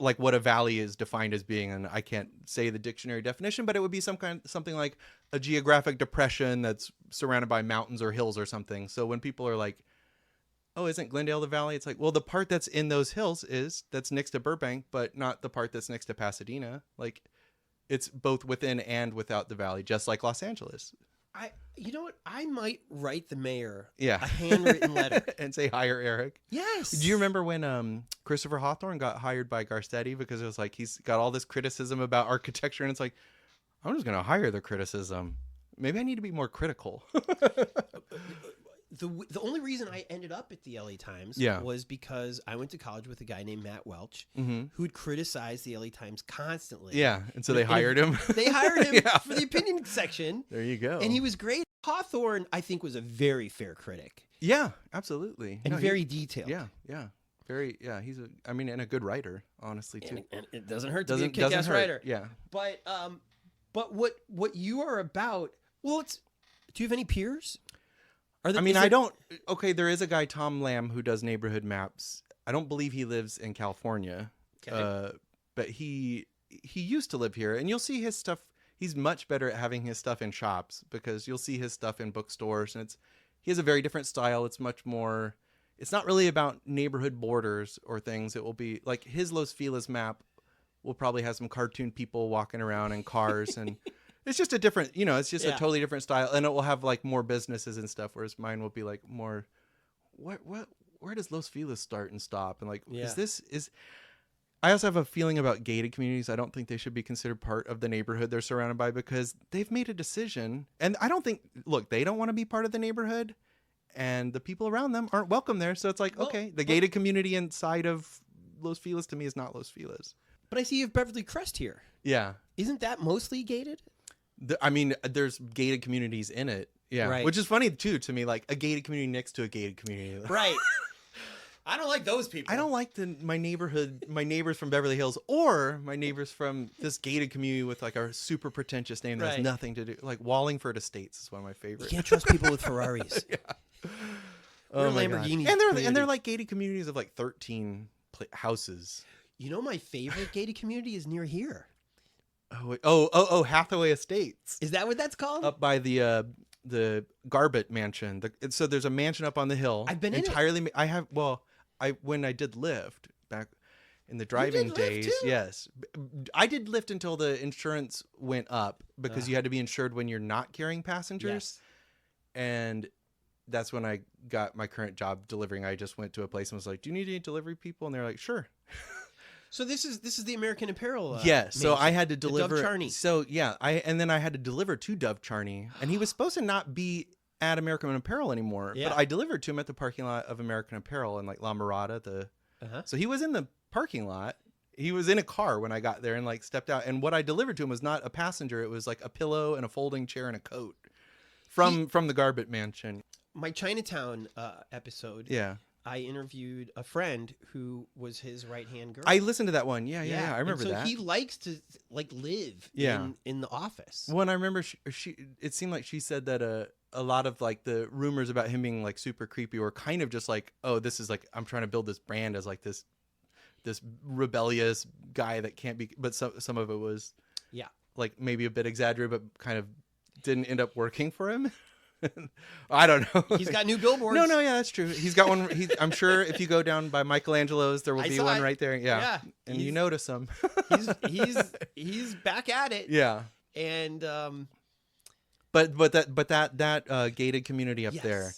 like what a valley is defined as being, and I can't say the dictionary definition, but it would be something like a geographic depression that's surrounded by mountains or hills or something. So when people are like, oh, isn't Glendale the Valley? It's like, well, the part that's in those hills that's next to Burbank, but not the part that's next to Pasadena. Like, it's both within and without the valley, just like Los Angeles. You know what? I might write the mayor a handwritten letter and say, hire Eric. Yes. Do you remember when Christopher Hawthorne got hired by Garcetti because it was like he's got all this criticism about architecture, and it's like, I'm just going to hire the criticism. Maybe I need to be more critical. The only reason I ended up at the LA Times was because I went to college with a guy named Matt Welch who'd criticized the LA Times constantly. Yeah, and so they hired him. They hired him for the opinion section. There you go. And he was great. Hawthorne, I think, was a very fair critic. Yeah, absolutely. And very detailed. Yeah. Very, he's and a good writer, honestly, too. And it doesn't hurt to be a kick-ass writer. Yeah. But what you are about, do you have any peers? I don't. Okay, there is a guy, Tom Lamb, who does neighborhood maps. I don't believe he lives in California, but he used to live here, and you'll see his stuff. He's much better at having his stuff in shops because you'll see his stuff in bookstores, and he has a very different style. It's much more. It's not really about neighborhood borders or things. It will be like his Los Feliz map will probably have some cartoon people walking around in cars and. It's just a different, it's just a totally different style, and it will have like more businesses and stuff. Whereas mine will be like more, where does Los Feliz start and stop? And like, I also have a feeling about gated communities. I don't think they should be considered part of the neighborhood they're surrounded by because they've made a decision, and I don't think, they don't want to be part of the neighborhood, and the people around them aren't welcome there. So it's like, the gated community inside of Los Feliz to me is not Los Feliz. But I see you have Beverly Crest here. Yeah, isn't that mostly gated? There's gated communities in it. Yeah. Right. Which is funny, too, to me. Like, a gated community next to a gated community. Right. I don't like those people. I don't like my neighbors from Beverly Hills, or my neighbors from this gated community with, like, a super pretentious name that has nothing to do. Like, Wallingford Estates is one of my favorites. You can't trust people with Ferraris. Or Lamborghinis. And they're, like, gated communities of, like, 13 houses. You know, my favorite gated community is near here. Oh, Hathaway Estates. Is that what that's called? Up by the Garbett mansion. So there's a mansion up on the hill. I've been entirely. in it. I have. Well, when I did Lyft back in the driving days. Lyft too? Yes, I did Lyft until the insurance went up because you had to be insured when you're not carrying passengers. Yes. And that's when I got my current job delivering. I just went to a place and was like, "Do you need any delivery people?" And they're like, "Sure." So this is the American Apparel. So I had to deliver. Dove Charney. So and then I had to deliver to Dove Charney, and he was supposed to not be at American Apparel anymore. Yeah. But I delivered to him at the parking lot of American Apparel in like La Mirada. So he was in the parking lot, He was in a car when I got there and like stepped out. And what I delivered to him was not a passenger. It was like a pillow and a folding chair and a coat from the Garbett Mansion. My Chinatown episode. Yeah. I interviewed a friend who was his right-hand girl. I listened to that one. Yeah. I remember that. So he likes to like live in the office. Well, and I remember she it seemed like she said that a lot of like the rumors about him being like super creepy were kind of just like, oh, this is like, I'm trying to build this brand as like this rebellious guy that can't be, but some of it was like maybe a bit exaggerated, but kind of didn't end up working for him. I don't know. He's got new billboards. No, yeah, that's true. He's got one. I'm sure if you go down by Michelangelo's, there will be one right there. Yeah. And you notice him. he's back at it. Yeah. And but that gated community up there,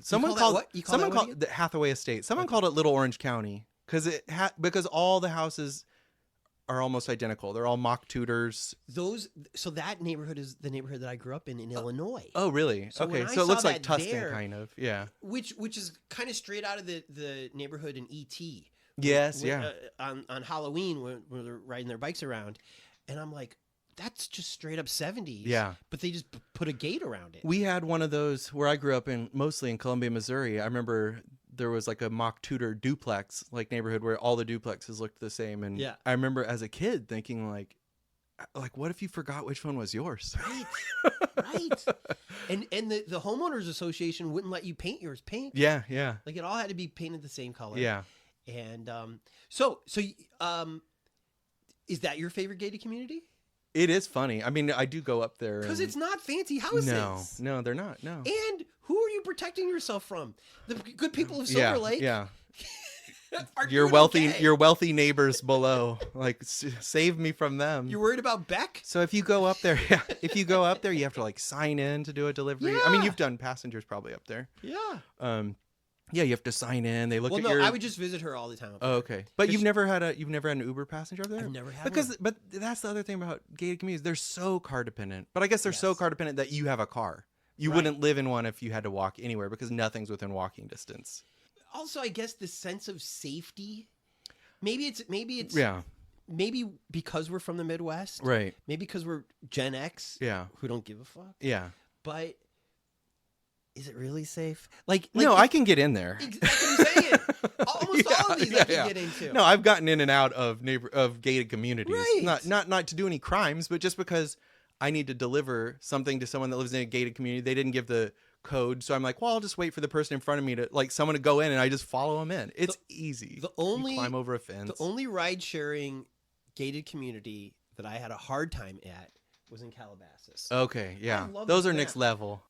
someone called it the Hathaway Estate. Someone called it Little Orange County because all the houses are almost identical. They're all mock Tudors. So that neighborhood is the neighborhood that I grew up in Illinois. Oh, really? So okay, so it looks like Tustin kind of. Yeah. Which is kind of straight out of the neighborhood in E.T. Yes, on Halloween when they're riding their bikes around, and I'm like, that's just straight up 70s. Yeah. But they just put a gate around it. We had one of those where I grew up mostly in Columbia, Missouri. I remember there was like a mock Tudor duplex like neighborhood where all the duplexes looked the same. And I remember as a kid thinking like, what if you forgot which one was yours? Right. And the homeowners association wouldn't let you paint yours pink. Yeah. Like it all had to be painted the same color. Yeah. And so is that your favorite gated community? It is funny. I mean, I do go up there because it's not fancy houses. No, they're not. No. And who are you protecting yourself from? The good people of Silver Lake. Yeah. Your wealthy neighbors below. Like, save me from them. You're worried about Beck? So if you go up there, you have to like sign in to do a delivery. Yeah. I mean, you've done passengers probably up there. Yeah. Yeah, you have to sign in. They look at your. I would just visit her all the time. Oh, okay. But you've never had an Uber passenger up there? I've never had one. But that's the other thing about gated communities. They're so car dependent. But I guess they're so car dependent that you have a car. You wouldn't live in one if you had to walk anywhere because nothing's within walking distance. Also, I guess the sense of safety. Maybe it's maybe because we're from the Midwest. Right. Maybe because we're Gen X. Yeah. Who don't give a fuck. Yeah. But is it really safe? Like no, I can get in there. That's what I'm saying. Almost all of these I can get into. No, I've gotten in and out of gated communities. Right. Not to do any crimes, but just because I need to deliver something to someone that lives in a gated community. They didn't give the code, so I'm like, well, I'll just wait for the person in front of me to someone to go in, and I just follow them in. It's easy. You climb over a fence. The only ride sharing gated community that I had a hard time at was in Calabasas. Okay, yeah, those are next level.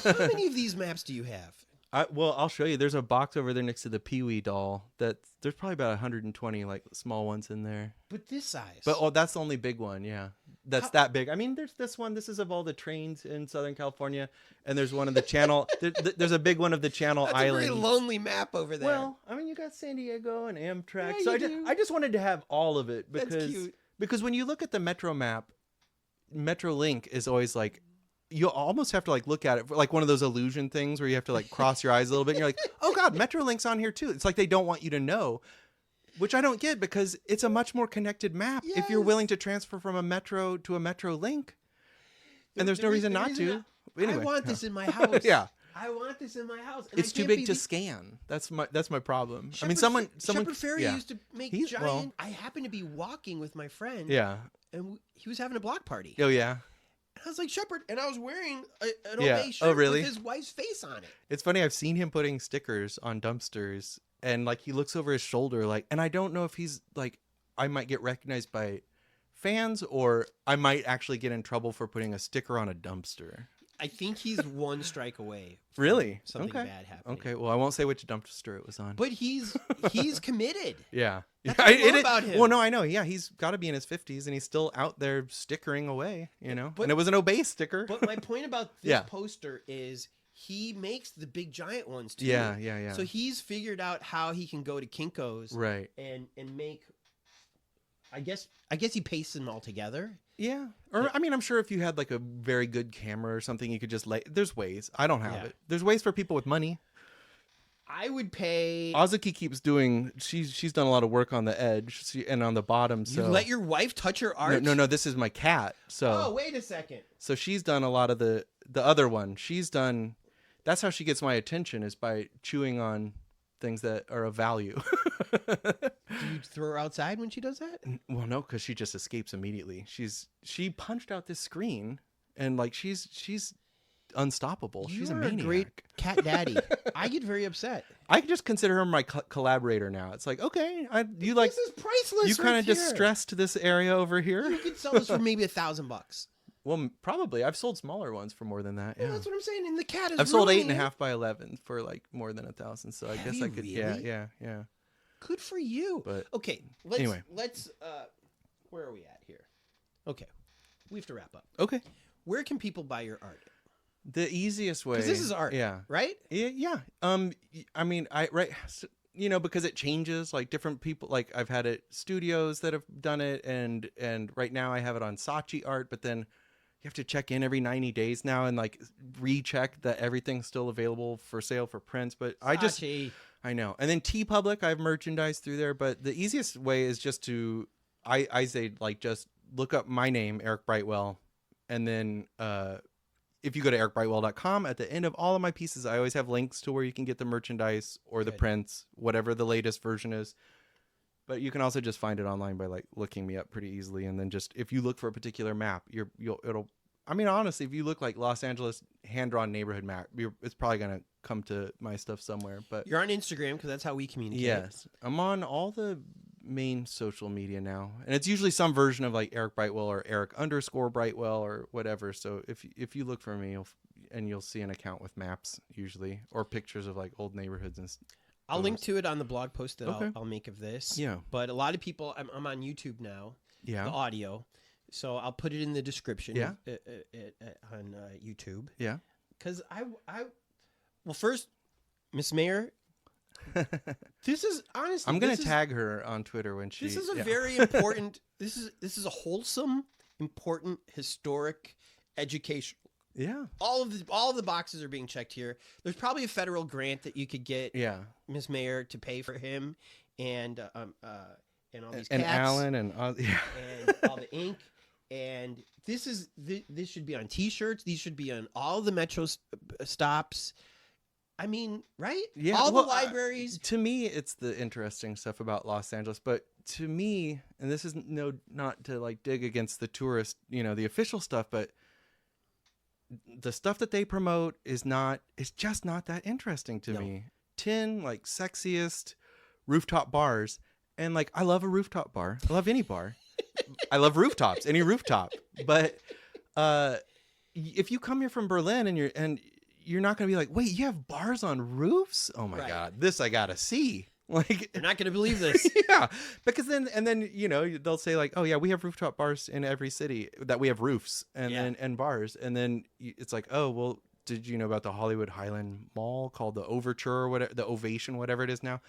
How many of these maps do you have? Well, I'll show you. There's a box over there next to the Pee-wee doll. There's probably about 120 like small ones in there. But this size. But that's the only big one. Yeah, that big. I mean, there's this one. This is of all the trains in Southern California, and there's one of the Channel. There's a big one of the Channel Islands. That's a very lonely map over there. Well, I mean, you got San Diego and Amtrak. Yeah, so I just wanted to have all of it because when you look at the Metro map, MetroLink is always like. You almost have to like look at it like one of those illusion things where you have to like cross your eyes a little bit and you're like, oh God, MetroLink's on here too. It's like they don't want you to know, which I don't get because it's a much more connected map if you're willing to transfer from a Metro to a MetroLink. And there's no reason not to. Anyway, I want this in my house. Yeah. I want this in my house. And it's too big to scan. That's my problem. Someone Shepard Fairey used to make giant. I happened to be walking with my friend. Yeah. And he was having a block party. Oh yeah. I was like, Shepard, and I was wearing an Obey shirt with his wife's face on it. It's funny. I've seen him putting stickers on dumpsters, and like he looks over his shoulder, like, and I don't know if he's like, I might get recognized by fans, or I might actually get in trouble for putting a sticker on a dumpster. I think he's one strike away. Really? Something bad happening. Okay. Well, I won't say which dumpster it was on. But he's committed. Yeah. That's what I love about him. Well, no, I know. Yeah, he's got to be in his 50s, and he's still out there stickering away, you know? And it was an Obey sticker. But my point about this poster is he makes the big giant ones, too. Yeah. So he's figured out how he can go to Kinko's right. and make I guess you paste them all together. Yeah. Or I mean, I'm sure if you had like a very good camera or something, you could just there's ways. I don't have it. There's ways for people with money. I would pay. Azuki keeps doing. She's done a lot of work on the edge and on the bottom. So you let your wife touch your art? No. This is my cat. So. Oh, wait a second. So she's done a lot of the other one. She's done. That's how she gets my attention, is by chewing on things that are of value. Do you throw her outside when she does that? Well, no, because she just escapes immediately. She punched out this screen, and like she's unstoppable. She's a maniac. A great cat daddy. I get very upset. I just consider her my collaborator now. It's like, okay, you like this is priceless. You kind right of distressed this area over here. You could sell this for maybe $1,000. Well, probably. I've sold smaller ones for more than that. Yeah, well, that's what I'm saying. And the cat is. I've sold 8.5 by 11 for like more than 1,000. So I guess I could. Really? Yeah. Good for you. But okay, let's. Where are we at here? Okay, we have to wrap up. Okay. Where can people buy your art? The easiest way. Because this is art. Yeah. Right. Yeah. I mean, because it changes. Like different people. Like I've had it studios that have done it, and right now I have it on Saatchi Art, but then you have to check in every 90 days now and like recheck that everything's still available for sale for prints. But Saatchi. I know. And then TeePublic, I have merchandise through there. But the easiest way is just to, I say like just look up my name, Eric Brightwell, and then if you go to ericbrightwell.com, at the end of all of my pieces, I always have links to where you can get the merchandise or the prints, whatever the latest version is. But you can also just find it online by like looking me up pretty easily. And then just, if you look for a particular map, I mean, honestly, if you look like Los Angeles hand-drawn neighborhood map, it's probably going to come to my stuff somewhere. But you're on Instagram because that's how we communicate. Yes. I'm on all the main social media now. And it's usually some version of like Eric Brightwell or Eric_Brightwell or whatever. So if you look for me, you'll see an account with maps usually, or pictures of like old neighborhoods and stuff. I'll link to it on the blog post that I'll make of this. Yeah. But a lot of people, I'm on YouTube now. Yeah. The audio. So I'll put it in the description. Yeah. On YouTube. Yeah. Because well, first, Miss Mayor, this is honestly. I'm going to tag her on Twitter when she. This is a very important. This is a wholesome, important, historic, educational. Yeah. All of the boxes are being checked here. There's probably a federal grant that you could get. Yeah. Miss Mayor to pay for him and all these cats and Alan and and all the ink. And this should be on T-shirts. These should be on all the metro stops. I mean, right? Yeah. All the libraries. To me, it's the interesting stuff about Los Angeles. But to me, and this is not to like dig against the tourist, the official stuff, but the stuff that they promote is just not that interesting to me. 10 like sexiest rooftop bars, and like I love a rooftop bar. I love any bar. I love rooftops, any rooftop. But if you come here from Berlin and you're not going to be like, wait, you have bars on roofs? Oh my God, this I gotta see. Like, you're not going to believe this. Yeah, because then they'll say like, oh yeah, we have rooftop bars in every city that we have roofs and bars, and then it's like, oh well, did you know about the Hollywood Highland Mall called the Overture or whatever, the Ovation, whatever it is now?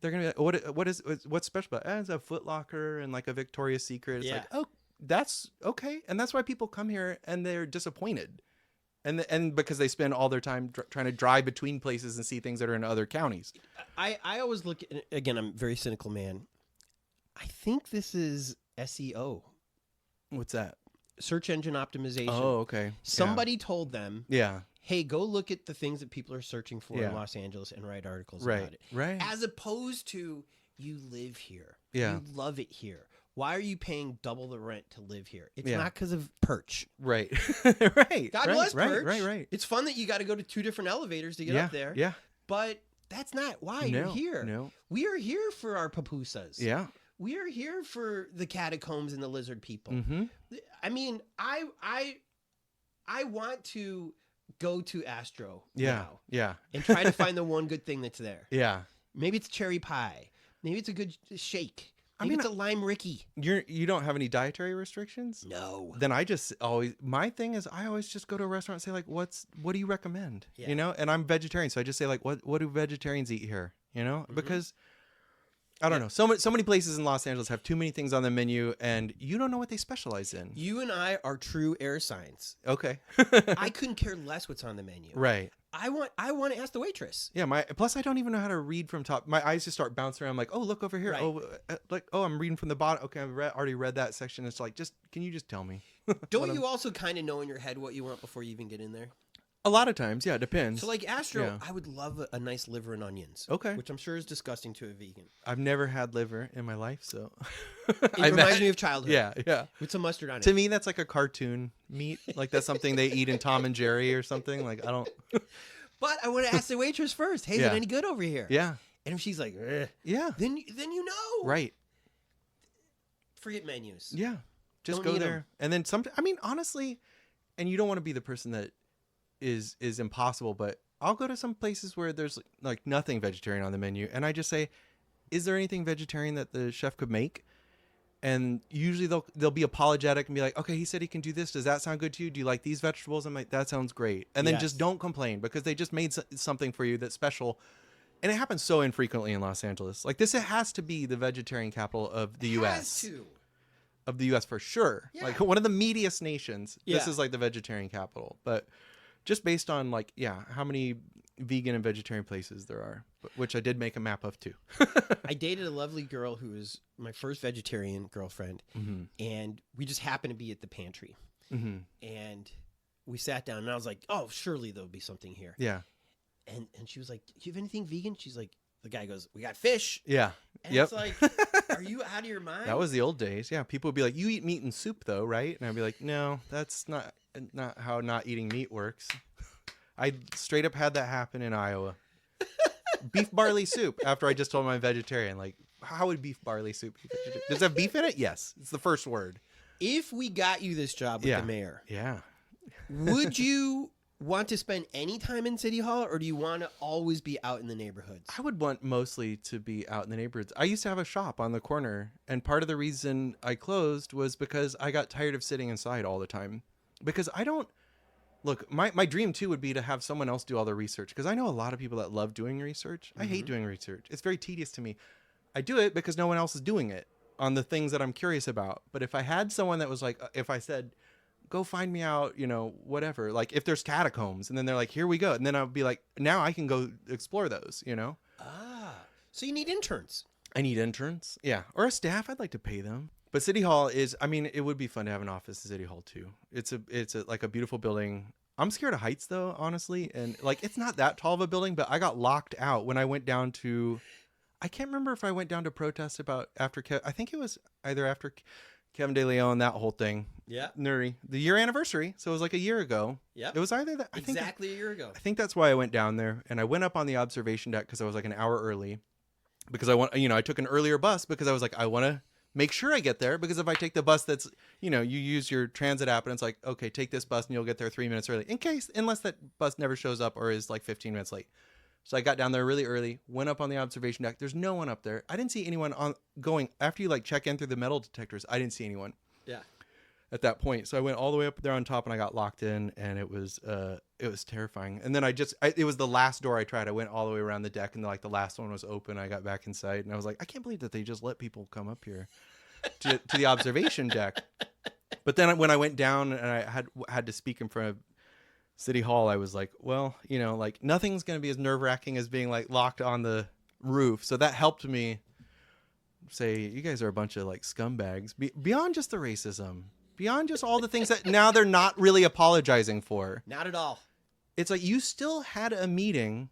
They're gonna be like, what's special about it? It's a Foot Locker and like a Victoria's Secret. It's like, oh, that's okay, and that's why people come here and they're disappointed. And because they spend all their time trying to drive between places and see things that are in other counties. I always look at, again, I'm a very cynical man. I think this is SEO. What's that? Search engine optimization. Oh, okay. Somebody told them, yeah, hey, go look at the things that people are searching for in Los Angeles and write articles about it. Right. As opposed to, you live here. Yeah. You love it here. Why are you paying double the rent to live here? It's not because of Perch. Right. Right. God bless Perch. Right. It's fun that you got to go to 2 different elevators to get up there. Yeah. But that's not why you're here. No. We are here for our pupusas. Yeah. We are here for the catacombs and the lizard people. Mm-hmm. I mean, I want to go to Astro now. Yeah. And try to find the one good thing that's there. Yeah. Maybe it's cherry pie. Maybe it's a good shake. Maybe it's a lime Ricky. You don't have any dietary restrictions? No. Then my thing is I always just go to a restaurant and say like, what do you recommend? Yeah. And I'm vegetarian, so I just say like, what do vegetarians eat here? Mm-hmm. Because I don't know. So many places in Los Angeles have too many things on the menu, and you don't know what they specialize in. You and I are true air signs. Okay. I couldn't care less what's on the menu. Right. I want to ask the waitress. Yeah. Plus, I don't even know how to read from top. My eyes just start bouncing around. I'm like, oh, look over here. Right. I'm reading from the bottom. Okay, I've already read that section. It's like, can you just tell me? Don't you also kind of know in your head what you want before you even get in there? A lot of times, yeah, it depends. So like Astro, Yeah. I would love a nice liver and onions. Okay. Which I'm sure is disgusting to a vegan. I've never had liver in my life, so. It reminds me of childhood. Yeah. With some mustard on it. To me, that's like a cartoon meat. Like that's something they eat in Tom and Jerry or something. Like I don't. But I want to ask the waitress first. Hey, is it any good over here? Yeah. And if she's like, yeah, then you know. Right. Forget menus. Yeah. Just Don't go need there, 'em. and then some. I mean, honestly, and you don't want to be the person that is impossible, but I'll go to some places where there's like nothing vegetarian on the menu, and I just say, is there anything vegetarian that the chef could make? And usually they'll be apologetic and be like, okay, he said he can do this. Does that sound good to you? Do you like these vegetables? I'm like, that sounds great. And then just don't complain because they just made something for you that's special. And it happens so infrequently in Los Angeles. Like this, it has to be the vegetarian capital of the U.S. Of the U.S. for sure. Yeah. Like one of the meatiest nations. This Yeah. is like the vegetarian capital. But just based on like, how many vegan and vegetarian places there are, which I did make a map of too. I dated a lovely girl who was my first vegetarian girlfriend, and we just happened to be at the pantry, and we sat down, and I was like, "Oh, surely there'll be something here." Yeah. And she was like, "Do you have anything vegan?" She's like, the guy goes, "We got fish." Yeah. And Yep. it's like, are you out of your mind? That was the old days. Yeah. People would be like, you eat meat and soup though, right? And I'd be like, no, that's not how not eating meat works. I straight up had that happen in Iowa. Beef barley soup after I just told him I'm vegetarian. Like, how would beef barley soup be vegetarian? Does it have beef in it? Yes. It's the first word. If we got you this job with the mayor, Yeah. would you want to spend any time in City Hall, or do you want to always be out in the neighborhoods? I would want mostly to be out in the neighborhoods. I used to have a shop on the corner, and part of the reason I closed was because I got tired of sitting inside all the time. Because I don't... Look, my dream, too, would be to have someone else do all the research. Because I know a lot of people that love doing research. I hate doing research. It's very tedious to me. I do it because no one else is doing it on the things that I'm curious about. But if I had someone that was like, if I said, go find me out, whatever. Like, if there's catacombs, and then they're like, here we go. And then I'll be like, now I can go explore those, So you need interns. I need interns. Yeah. Or a staff. I'd like to pay them. But City Hall is, it would be fun to have an office at City Hall too. It's like a beautiful building. I'm scared of heights though, honestly. And like, it's not that tall of a building, but I got locked out when I went down to, I can't remember if I went down to protest I think it was either after Kevin De Leon, that whole thing. Yeah. Nuri, the year anniversary. So it was like a year ago. Yep. It was either that. Exactly a year ago. I think that's why I went down there, and I went up on the observation deck because I was like an hour early because I took an earlier bus because I was like, I want to make sure I get there, because if I take the bus that's, you use your transit app and it's like, okay, take this bus and you'll get there 3 minutes early unless that bus never shows up or is like 15 minutes late. So I got down there really early, went up on the observation deck. There's no one up there. I didn't see anyone going after you like check in through the metal detectors. I didn't see anyone. Yeah. At that point. So I went all the way up there on top and I got locked in, and it was terrifying. And then it was the last door I tried. I went all the way around the deck, and the last one was open. I got back inside and I was like, I can't believe that they just let people come up here to the observation deck. But then when I went down and I had to speak in front of City Hall, I was like, well, nothing's going to be as nerve-wracking as being like locked on the roof. So that helped me say, you guys are a bunch of like scumbags beyond just the racism. Beyond just all the things that now they're not really apologizing for. Not at all. It's like you still had a meeting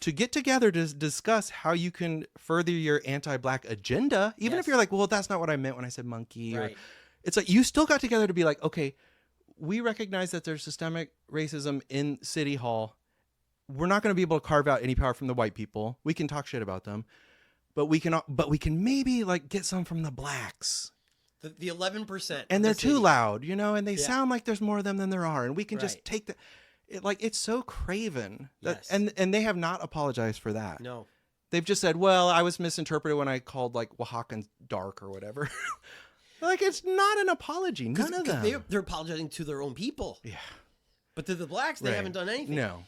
to get together to discuss how you can further your anti-black agenda. Even if you're like, well, that's not what I meant when I said monkey. Right. Or, it's like you still got together to be like, okay, we recognize that there's systemic racism in City Hall. We're not going to be able to carve out any power from the white people. We can talk shit about them. But we can maybe like get some from the blacks. The 11%. And they're too loud, and they sound like there's more of them than there are. And we can just take it's so craven. And they have not apologized for that. No. They've just said, well, I was misinterpreted when I called like Oaxacan dark or whatever. Like, it's not an apology. None of them. They're apologizing to their own people. Yeah. But to the blacks, they haven't done anything. No.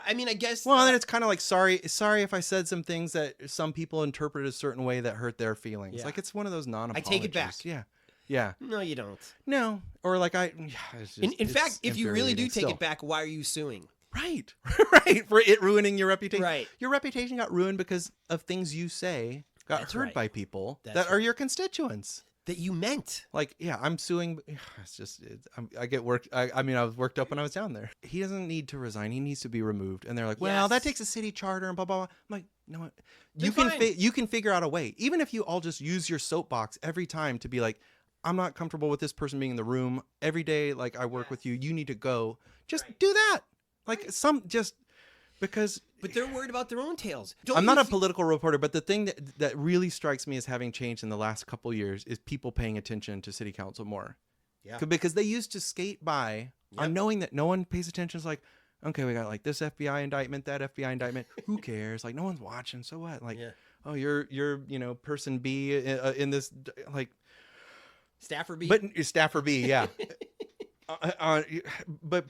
I mean, I guess. Well, then it's kind of like sorry if I said some things that some people interpret a certain way that hurt their feelings. Yeah. Like it's one of those non-apologies. I take it back. Yeah. Yeah. No, you don't. No. Or like it's just, In fact, if you really do infuriating take still. it back, why are you suing? Right. Right. For it ruining your reputation. Right. Your reputation got ruined because of things you say got That's heard right. by people That's that are right. your constituents. That you meant. Like, yeah, I'm suing. It's just, I get worked. I mean, I was worked up when I was down there. He doesn't need to resign. He needs to be removed. And they're like, well, that Yes. takes a city charter and blah, blah, blah. I'm like, no, what? They're You can, fine. you can figure out a way. Even if you all just use your soapbox every time to be like, I'm not comfortable with this person being in the room every day. Like I work with you. You need to go. Just do that. Like because But they're worried about their own tails. I'm not a political reporter, but the thing that really strikes me as having changed in the last couple of years is people paying attention to city council more. Yeah. Because they used to skate by on knowing that no one pays attention. It's like, okay, we got like this FBI indictment, that FBI indictment. Who cares? Like no one's watching. So what? Like, oh, you're person B in this like Staffer B. But Staffer B, yeah. But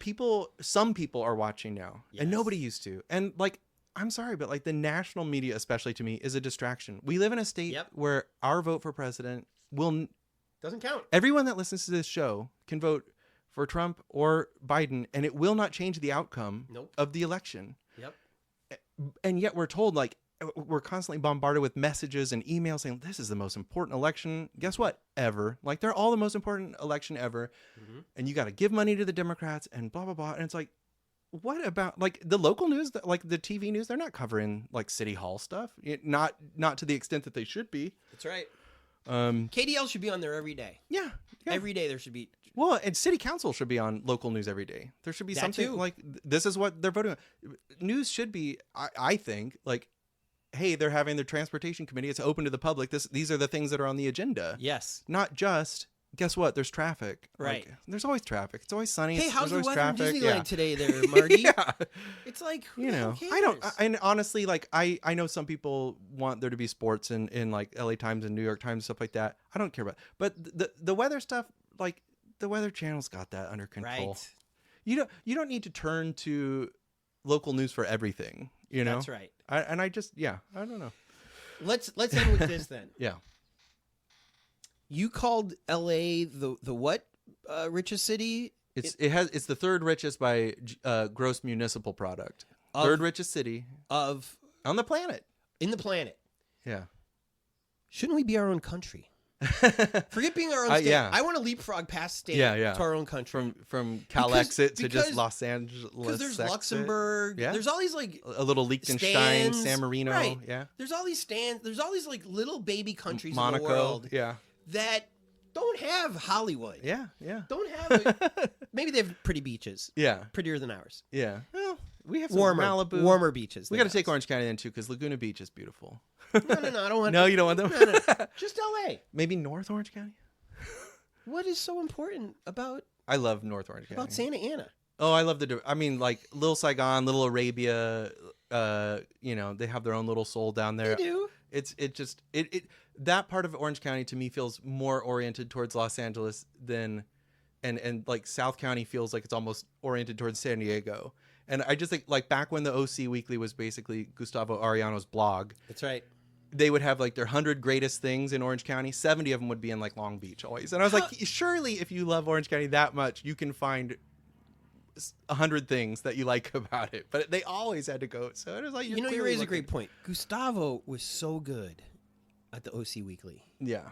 some people are watching now, and nobody used to. And like, I'm sorry, but like the national media, especially to me, is a distraction. We live in a state where our vote for president doesn't count. Everyone that listens to this show can vote for Trump or Biden, and it will not change the outcome of the election. Yep. And yet we're told, like, we're constantly bombarded with messages and emails saying this is the most important election. Guess what? Ever. Like they're all the most important election ever. Mm-hmm. And you got to give money to the Democrats and blah, blah, blah. And it's like, what about like the local news, like the TV news? They're not covering like city hall stuff. Not to the extent that they should be. That's right. KDL should be on there every day. Yeah. Every day there should be. Well, and city council should be on local news every day. There should be something like this is what they're voting on. News should be, I think, like, hey, they're having their transportation committee. It's open to the public. These are the things that are on the agenda. Yes. Not just, guess what? There's traffic. Right. Like, there's always traffic. It's always sunny. Hey, how's the weather traffic. in Disneyland today there, Marty? Yeah. It's like, I don't, and honestly, like, I know some people want there to be sports in like LA Times and New York Times and stuff like that. I don't care about it. But the weather stuff, like, the Weather Channel's got that under control. Right. You don't need to turn to local news for everything. You know, that's right. I don't know. Let's end with this then. Yeah. You called LA the what richest city? It's the third richest by gross municipal product. Third richest city on the planet. In the planet. Yeah. Shouldn't we be our own country? Forget being our own state. Yeah. I want to leapfrog past state to our own country. From Calexit to just Los Angeles. Because there's Luxembourg. Yeah. There's all these like a little Liechtenstein, San Marino. Right. Yeah. There's all these stands. There's all these like little baby countries Monaco, in the world. Yeah. That don't have Hollywood. Yeah. Yeah. Don't have maybe they have pretty beaches. Yeah. Prettier than ours. Yeah. Well, we have some warmer beaches. We got to take Orange County then too, because Laguna Beach is beautiful. No, I don't want. No, you don't want them. No. Just L.A. Maybe North Orange County. What is so important about? I love North Orange County. About Santa Ana. Oh, I love I mean, like Little Saigon, Little Arabia. They have their own little soul down there. They do. It that part of Orange County to me feels more oriented towards Los Angeles than, and like South County feels like it's almost oriented towards San Diego. And I just think like back when the OC Weekly was basically Gustavo Arellano's blog. That's right. They would have like their 100 greatest things in Orange County. 70 of them would be in like Long Beach always. And I was like, surely if you love Orange County that much, you can find 100 things that you like about it. But they always had to go. So it was like, you raise a great point. Gustavo was so good at the OC Weekly. Yeah.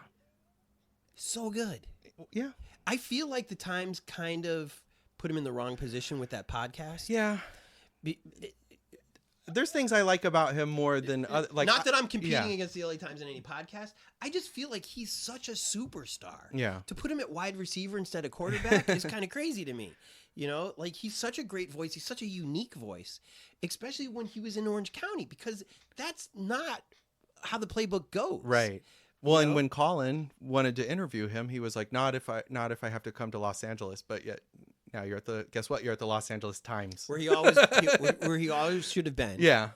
So good. Yeah. I feel like the Times kind of put him in the wrong position with that podcast. Yeah. There's things I like about him more than other, like. Not that I'm competing against the LA Times in any podcast. I just feel like he's such a superstar. Yeah. To put him at wide receiver instead of quarterback is kind of crazy to me. You know, like he's such a great voice. He's such a unique voice, especially when he was in Orange County, because that's not how the playbook goes. Right. Well, and when Colin wanted to interview him, he was like, "Not if I have to come to Los Angeles." But yet, now you're at the Los Angeles Times, where he always should have been. Yeah,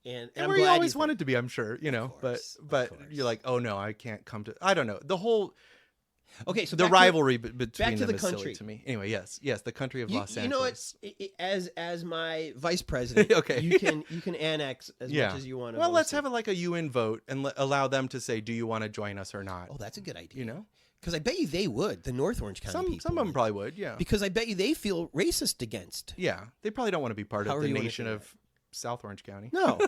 and where he always wanted to be, I'm sure. But course. you're like, oh no, I can't come to. I don't know. The whole Okay, so the back rivalry between back to them the is country. silly to me. Anyway, yes, the country of Los You know what? Angeles. As my vice president, Okay. you can annex as Yeah. much as you want. Well, let's have like a UN vote and allow them to say, do you want to join us or not? Oh, that's a good idea. You know, because I bet you they would. The North Orange County people. some of them probably would. Yeah. Because I bet you they feel racist against. Yeah, they probably don't want to be part of However the you wanna nation say of South Orange County. No,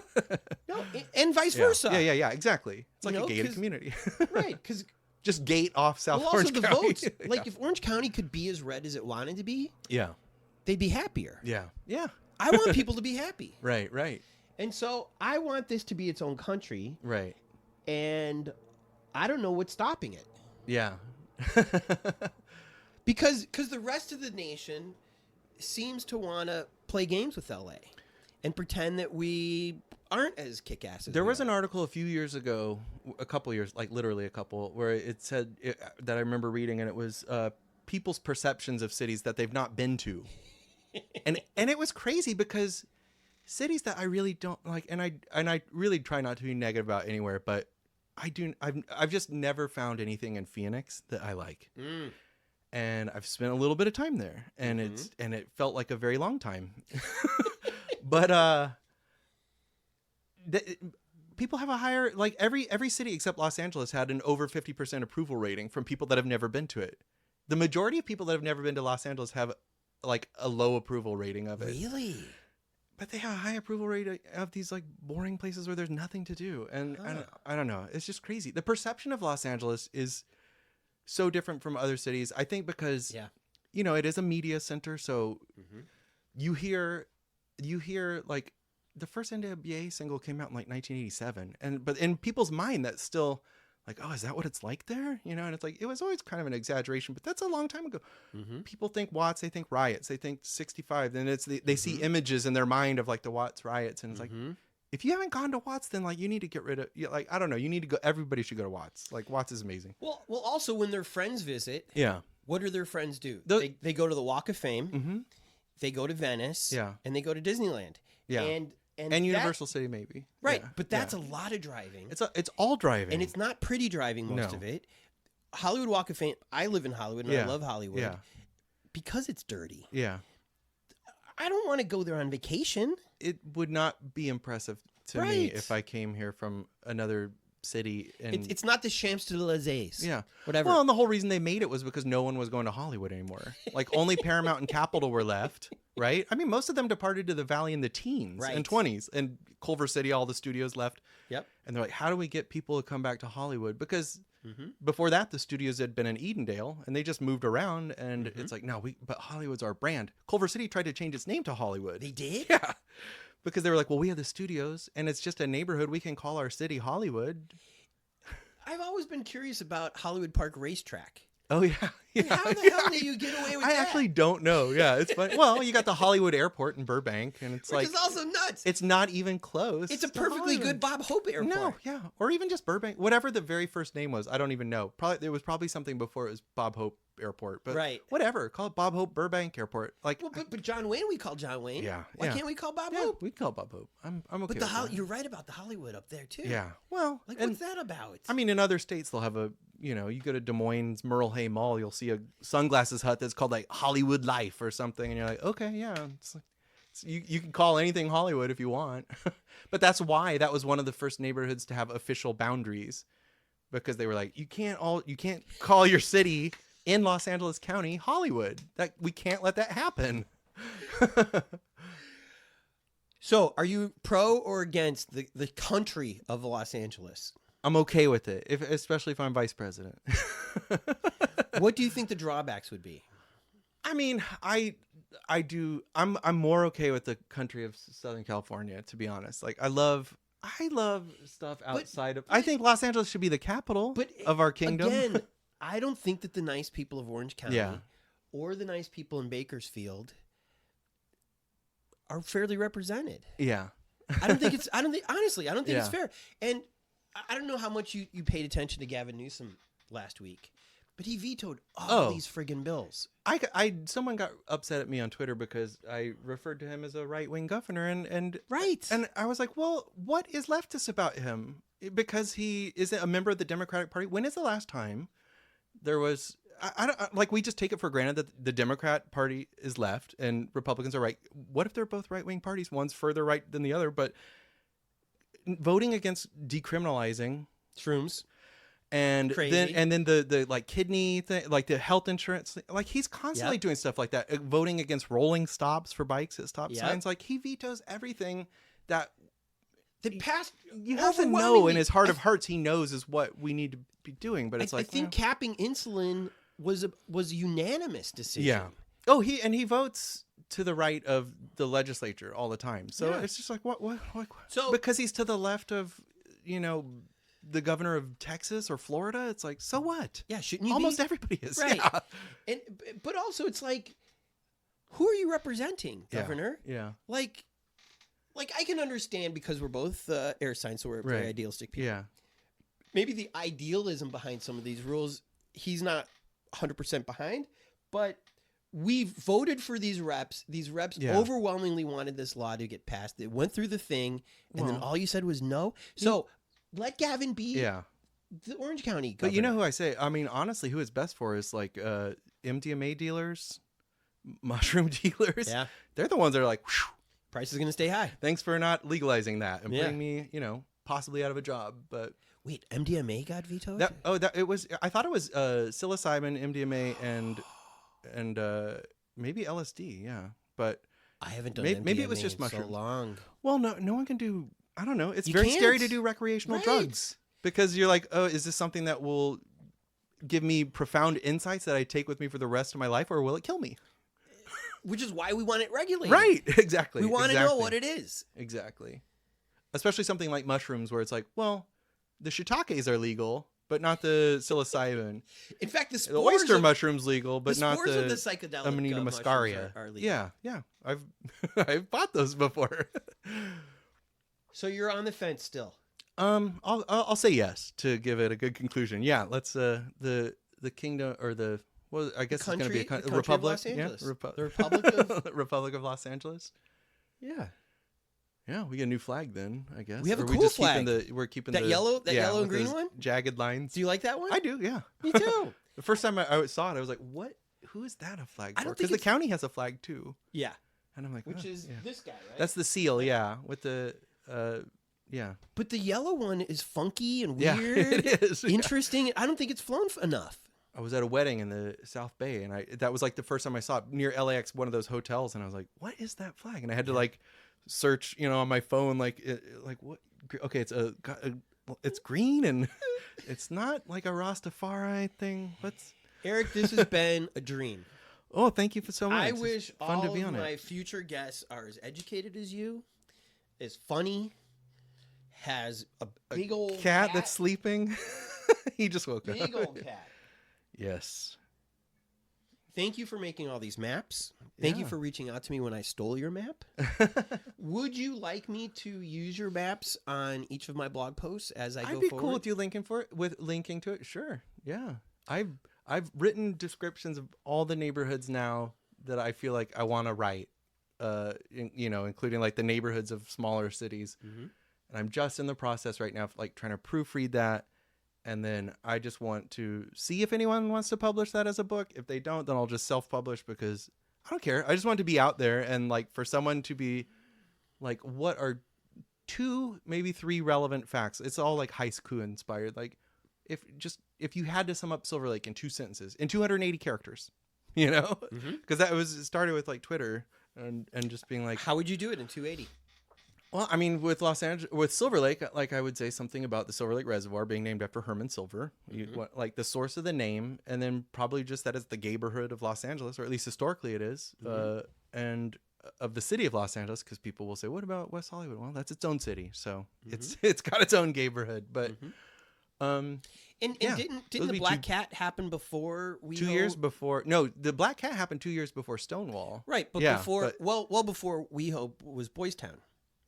no, and vice Yeah. versa. Yeah, exactly. It's like You know, a gated 'cause- community. Right, because Just gate off South also Orange the County. votes. Like if Orange County could be as red as it wanted to be, yeah, they'd be happier. yeah. I want people to be happy, Right. and so I want this to be its own country, Right. and I don't know what's stopping it. Yeah. Because the rest of the nation seems to want to play games with LA and pretend that we aren't as kick-ass as There we was are. an article a few years ago, a couple years, like literally a couple, where it said that I remember reading, and it was people's perceptions of cities that they've not been to, and it was crazy because cities that I really don't like, and I really try not to be negative about anywhere, but I've just never found anything in Phoenix that I like. And I've spent a little bit of time there, and it felt like a very long time. But people have a higher, like every city except Los Angeles had an over 50% approval rating from people that have never been to it. The majority of people that have never been to Los Angeles have like a low approval rating of it. Really? But they have a high approval rate of these like boring places where there's nothing to do. And I don't know. It's just crazy. The perception of Los Angeles is so different from other cities. I think because, you know, it is a media center. So you hear like the first NBA single came out in like 1987. But in people's mind, that's still like, oh, is that what it's like there? You know, and it's like, it was always kind of an exaggeration, but that's a long time ago. People think Watts, they think riots, they think 65. Then they see images in their mind of like the Watts riots. And it's like, if you haven't gone to Watts, then like you need to get rid of, like, I don't know, you need to go, everybody should go to Watts. Like Watts is amazing. Well, also when their friends visit, what do their friends do? They go to the Walk of Fame, they go to Venice, and they go to Disneyland. And Universal City maybe. Right, but that's a lot of driving. It's all driving. And it's not pretty driving most of it. Hollywood Walk of Fame, I live in Hollywood and I love Hollywood. Because it's dirty. I don't want to go there on vacation. It would not be impressive to me if I came here from another city. And it's not the Champs-Élysées. Whatever. Well, and the whole reason they made it was because no one was going to Hollywood anymore. Like only Paramount and Capitol were left, right? I mean, most of them departed to the Valley in the teens and 20s. And Culver City, all the studios left. Yep. And they're like, how do we get people to come back to Hollywood? Because before that, the studios had been in Edendale, and they just moved around. And it's like, no, but Hollywood's our brand. Culver City tried to change its name to Hollywood. They did? Yeah. Because they were like, well, we have the studios, and it's just a neighborhood. We can call our city Hollywood. I've always been curious about Hollywood Park Racetrack. Oh, yeah. How the hell do you get away with that? I actually don't know. Yeah, it's funny. Well, you got the Hollywood Airport in Burbank, and it's Which is also nuts. It's not even close. It's a perfectly good Bob Hope Airport. No, yeah. Or even just Burbank. Whatever the very first name was. I don't even know. There was probably something before it was Bob Hope Airport. But whatever. Call it Bob Hope Burbank Airport. Like, well, but John Wayne, we call John Wayne. Yeah. Why can't we call Bob Hope? We call Bob Hope. I'm okay but with that. You're right about the Hollywood up there, too. Yeah. Well. Like, what's that about? I mean, in other states, they'll have you go to Des Moines, Merle Hay Mall, you'll see a sunglasses hut that's called like Hollywood Life or something. And you're like, okay, yeah. You can call anything Hollywood if you want. But that's why that was one of the first neighborhoods to have official boundaries, because they were like, you can't call your city in Los Angeles County Hollywood. We can't let that happen. So are you pro or against the country of Los Angeles? I'm okay with it, especially if I'm vice president. What do you think the drawbacks would be? I mean, I'm more okay with the country of Southern California, to be honest. Like I love stuff outside of. I think Los Angeles should be the capital of our kingdom. Again, I don't think that the nice people of Orange County or the nice people in Bakersfield are fairly represented. Yeah. Honestly, I don't think it's fair. And I don't know how much you paid attention to Gavin Newsom last week, but he vetoed all these friggin' bills. Someone got upset at me on Twitter because I referred to him as a right-wing governor, and I was like, well, what is leftist about him? Because he is a member of the Democratic Party. When is the last time there was I don't like we just take it for granted that the Democrat Party is left and Republicans are right. What if they're both right-wing parties? One's further right than the other, but voting against decriminalizing Shrooms. and Crazy. then the like kidney thing, like the health insurance thing, like he's constantly Yep. doing stuff like that. Voting against rolling stops for bikes at stop Yep. signs, like he vetoes everything that The past, you have to know overwhelmingly, in his heart of hearts he knows is what we need to be doing. But it's I like think capping insulin was a unanimous decision. yeah. Oh, he votes to the right of the legislature all the time. So Yeah. it's just like what So because he's to the left of the governor of Texas or Florida. It's like so what? yeah, shouldn't you Almost be? everybody is. Right. Yeah. And but also it's like, who are you representing, Yeah. Governor? Yeah. Like I can understand because we're both air signs, so we're very Right. idealistic people. Yeah. Maybe the idealism behind some of these rules, he's not 100% behind, but we voted for these reps. These reps Yeah. overwhelmingly wanted this law to get passed. It went through the thing, and then Well- all you said was no. So let Gavin be Yeah. the Orange County governor. But you know who I say? I mean, honestly, who it's best for is like MDMA dealers, mushroom dealers. Yeah. They're the ones that are like, whew, Price is going to stay high. thanks for not legalizing that and Yeah. putting me, possibly out of a job. But Wait, MDMA got vetoed? I thought it was psilocybin, MDMA, and maybe LSD. Yeah, but I haven't done maybe MDMA it was just in so mushrooms. long. well, no one can do. I don't know. It's You very scary can't. to do recreational Right. drugs because you're like, oh, is this something that will give me profound insights that I take with me for the rest of my life, or will it kill me? Which is why we want it regulated. Right, exactly. We want to know what it is. Exactly. Especially something like mushrooms where it's like, well, the shiitakes are legal, but not the psilocybin. In fact, the The spores oyster of, mushroom's legal, but the not spores the, of the psychedelic Amanita mushrooms muscaria. are legal. Yeah. I've I've bought those before. So you're on the fence still. I'll say yes to give it a good conclusion. Yeah, let's the kingdom or the well, I guess it's going to be a country of republic. Los Angeles. Yeah, The Republic of Republic of Los Angeles. yeah. Yeah, we get a new flag then, I guess. We have a Or cool we just flag. We're keeping That the yellow yeah, and with green those one? jagged lines. Do you like that one? I do, yeah. Me too. The first time I saw it, I was like, "What? Who is that a flag I for?" don't Because think the county has a flag too, Yeah. and I'm like, Which "Oh, is yeah." this guy, right? That's the seal, yeah, with the yeah, But the yellow one is funky and yeah, weird. it is. Yeah. Interesting. I don't think it's flown enough. I was at a wedding in the South Bay, and that was like the first time I saw it near LAX, one of those hotels, and I was like, "What is that flag?" And I had to like search, on my phone, like what? Okay, it's green, and it's not like a Rastafari thing. What's? Eric, this has been a dream. Oh, thank you for so much. I It's wish fun all to be of on my it. future guests are as educated as you, as funny, has a big old Cat that's sleeping. He just woke big up. old cat. Yes. Thank you for making all these maps. Thank you Yeah. for reaching out to me when I stole your map. Would you like me to use your maps on each of my blog posts as I go I'd be forward? cool with you linking linking to it. Sure. Yeah. I've written descriptions of all the neighborhoods now that I feel like I want to write. Including like the neighborhoods of smaller cities. Mm-hmm. And I'm just in the process right now of like trying to proofread that. And then I just want to see if anyone wants to publish that as a book. If they don't, then I'll just self-publish because I don't care. I just want to be out there and like for someone to be like, what are 2, maybe 3 relevant facts? It's all like haiku inspired. Like if you had to sum up Silver Lake in 2 sentences, in 280 characters, because it started with like Twitter and just being like, How would you do it in 280? well, I mean, with Silver Lake, like I would say something about the Silver Lake Reservoir being named after Herman Silver, like the source of the name, and then probably just that it's the neighborhood of Los Angeles, or at least historically it is, and of the city of Los Angeles, because people will say, "What about West Hollywood?" Well, that's its own city, so it's got its own neighborhood. But And yeah, didn't those would the be Black Cat happen before we 2 years before? No, the Black Cat happened 2 years before Stonewall. Right, but Yeah, before but- well before We Hope was Boys Town.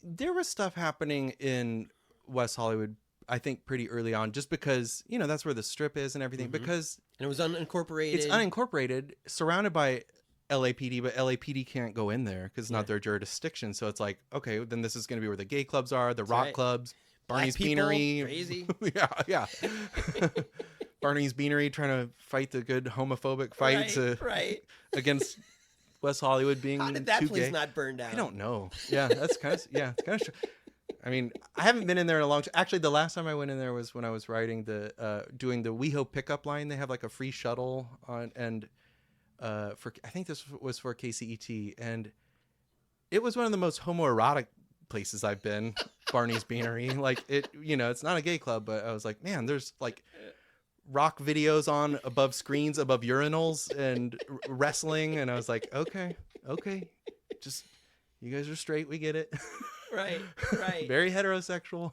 There was stuff happening in West Hollywood, I think, pretty early on, just because, that's where the strip is and everything, because And it was unincorporated. it's unincorporated, surrounded by LAPD, but LAPD can't go in there because it's not their jurisdiction. So it's like, okay, then this is going to be where the gay clubs are, the rock right. clubs, Black Barney's people, Beanery. crazy. yeah. Barney's Beanery trying to fight the good homophobic fight Right. against West Hollywood being How did that too place gay. not burn down? I don't know. Yeah, that's kind of it's kind of. I mean, I haven't been in there in a long time. Actually, the last time I went in there was when I was writing doing the WeHo pickup line. They have like a free shuttle on, and I think this was for KCET, and it was one of the most homoerotic places I've been. Barney's Beanery, like it's not a gay club, but I was like, man, there's like rock videos on above screens, above urinals, and wrestling, and I was like, okay, just you guys are straight, we get it. Right. Very heterosexual.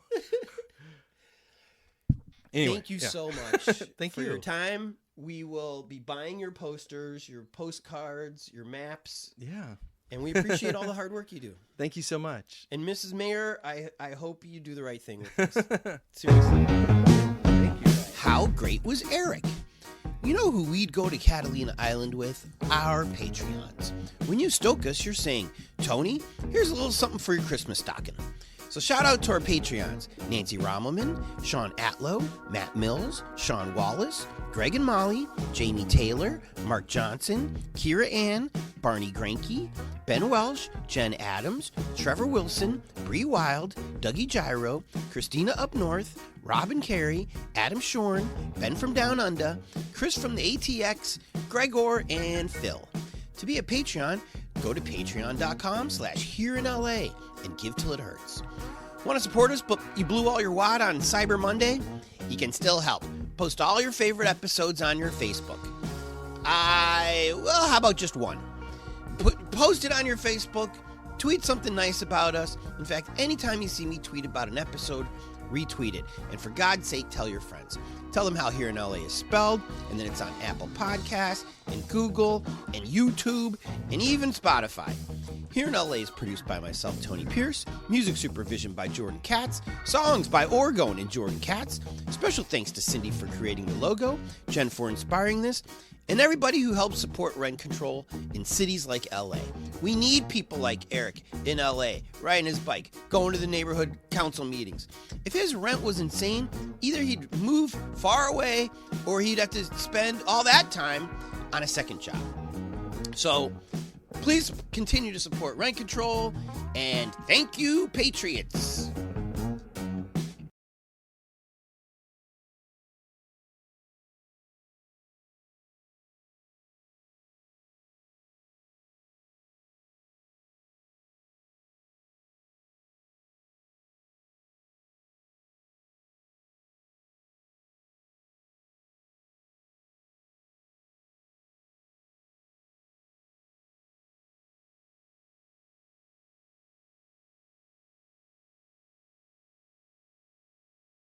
Anyway, Thank you so much Thank for you. your time. We will be buying your posters, your postcards, your maps. Yeah. And we appreciate all the hard work you do. Thank you so much. And Mrs. Mayor, I hope you do the right thing with this. Seriously. Thank you. How great was Eric? You know who we'd go to Catalina Island with? Our Patreons. When you stoke us, you're saying, Tony, here's a little something for your Christmas stocking. So shout out to our Patreons, Nancy Rommelman, Sean Atlow, Matt Mills, Sean Wallace, Greg and Molly, Jamie Taylor, Mark Johnson, Kira Ann, Barney Granke, Ben Welsh, Jen Adams, Trevor Wilson, Bree Wild, Dougie Gyro, Christina Up North, Robin Carey, Adam Shorn, Ben from Down Under, Chris from the ATX, Gregor, and Phil. To be a Patreon, go to patreon.com/hereinla and give till it hurts. Want to support us, but you blew all your wad on Cyber Monday? You can still help. Post all your favorite episodes on your Facebook. How about just one? Post it on your Facebook. Tweet something nice about us. In fact, anytime you see me tweet about an episode, retweet it. And for God's sake, tell your friends. Tell them how Here in LA is spelled, and then it's on Apple Podcasts, and Google, and YouTube, and even Spotify. Here in LA is produced by myself, Tony Pierce, music supervision by Jordan Katz, songs by Orgone and Jordan Katz. Special thanks to Cindy for creating the logo, Jen for inspiring this, and everybody who helps support rent control in cities like LA. We need people like Eric in LA, riding his bike, going to the neighborhood council meetings. If his rent was insane, either he'd move far away or he'd have to spend all that time on a second job. So please continue to support rent control, and thank you, Patriots.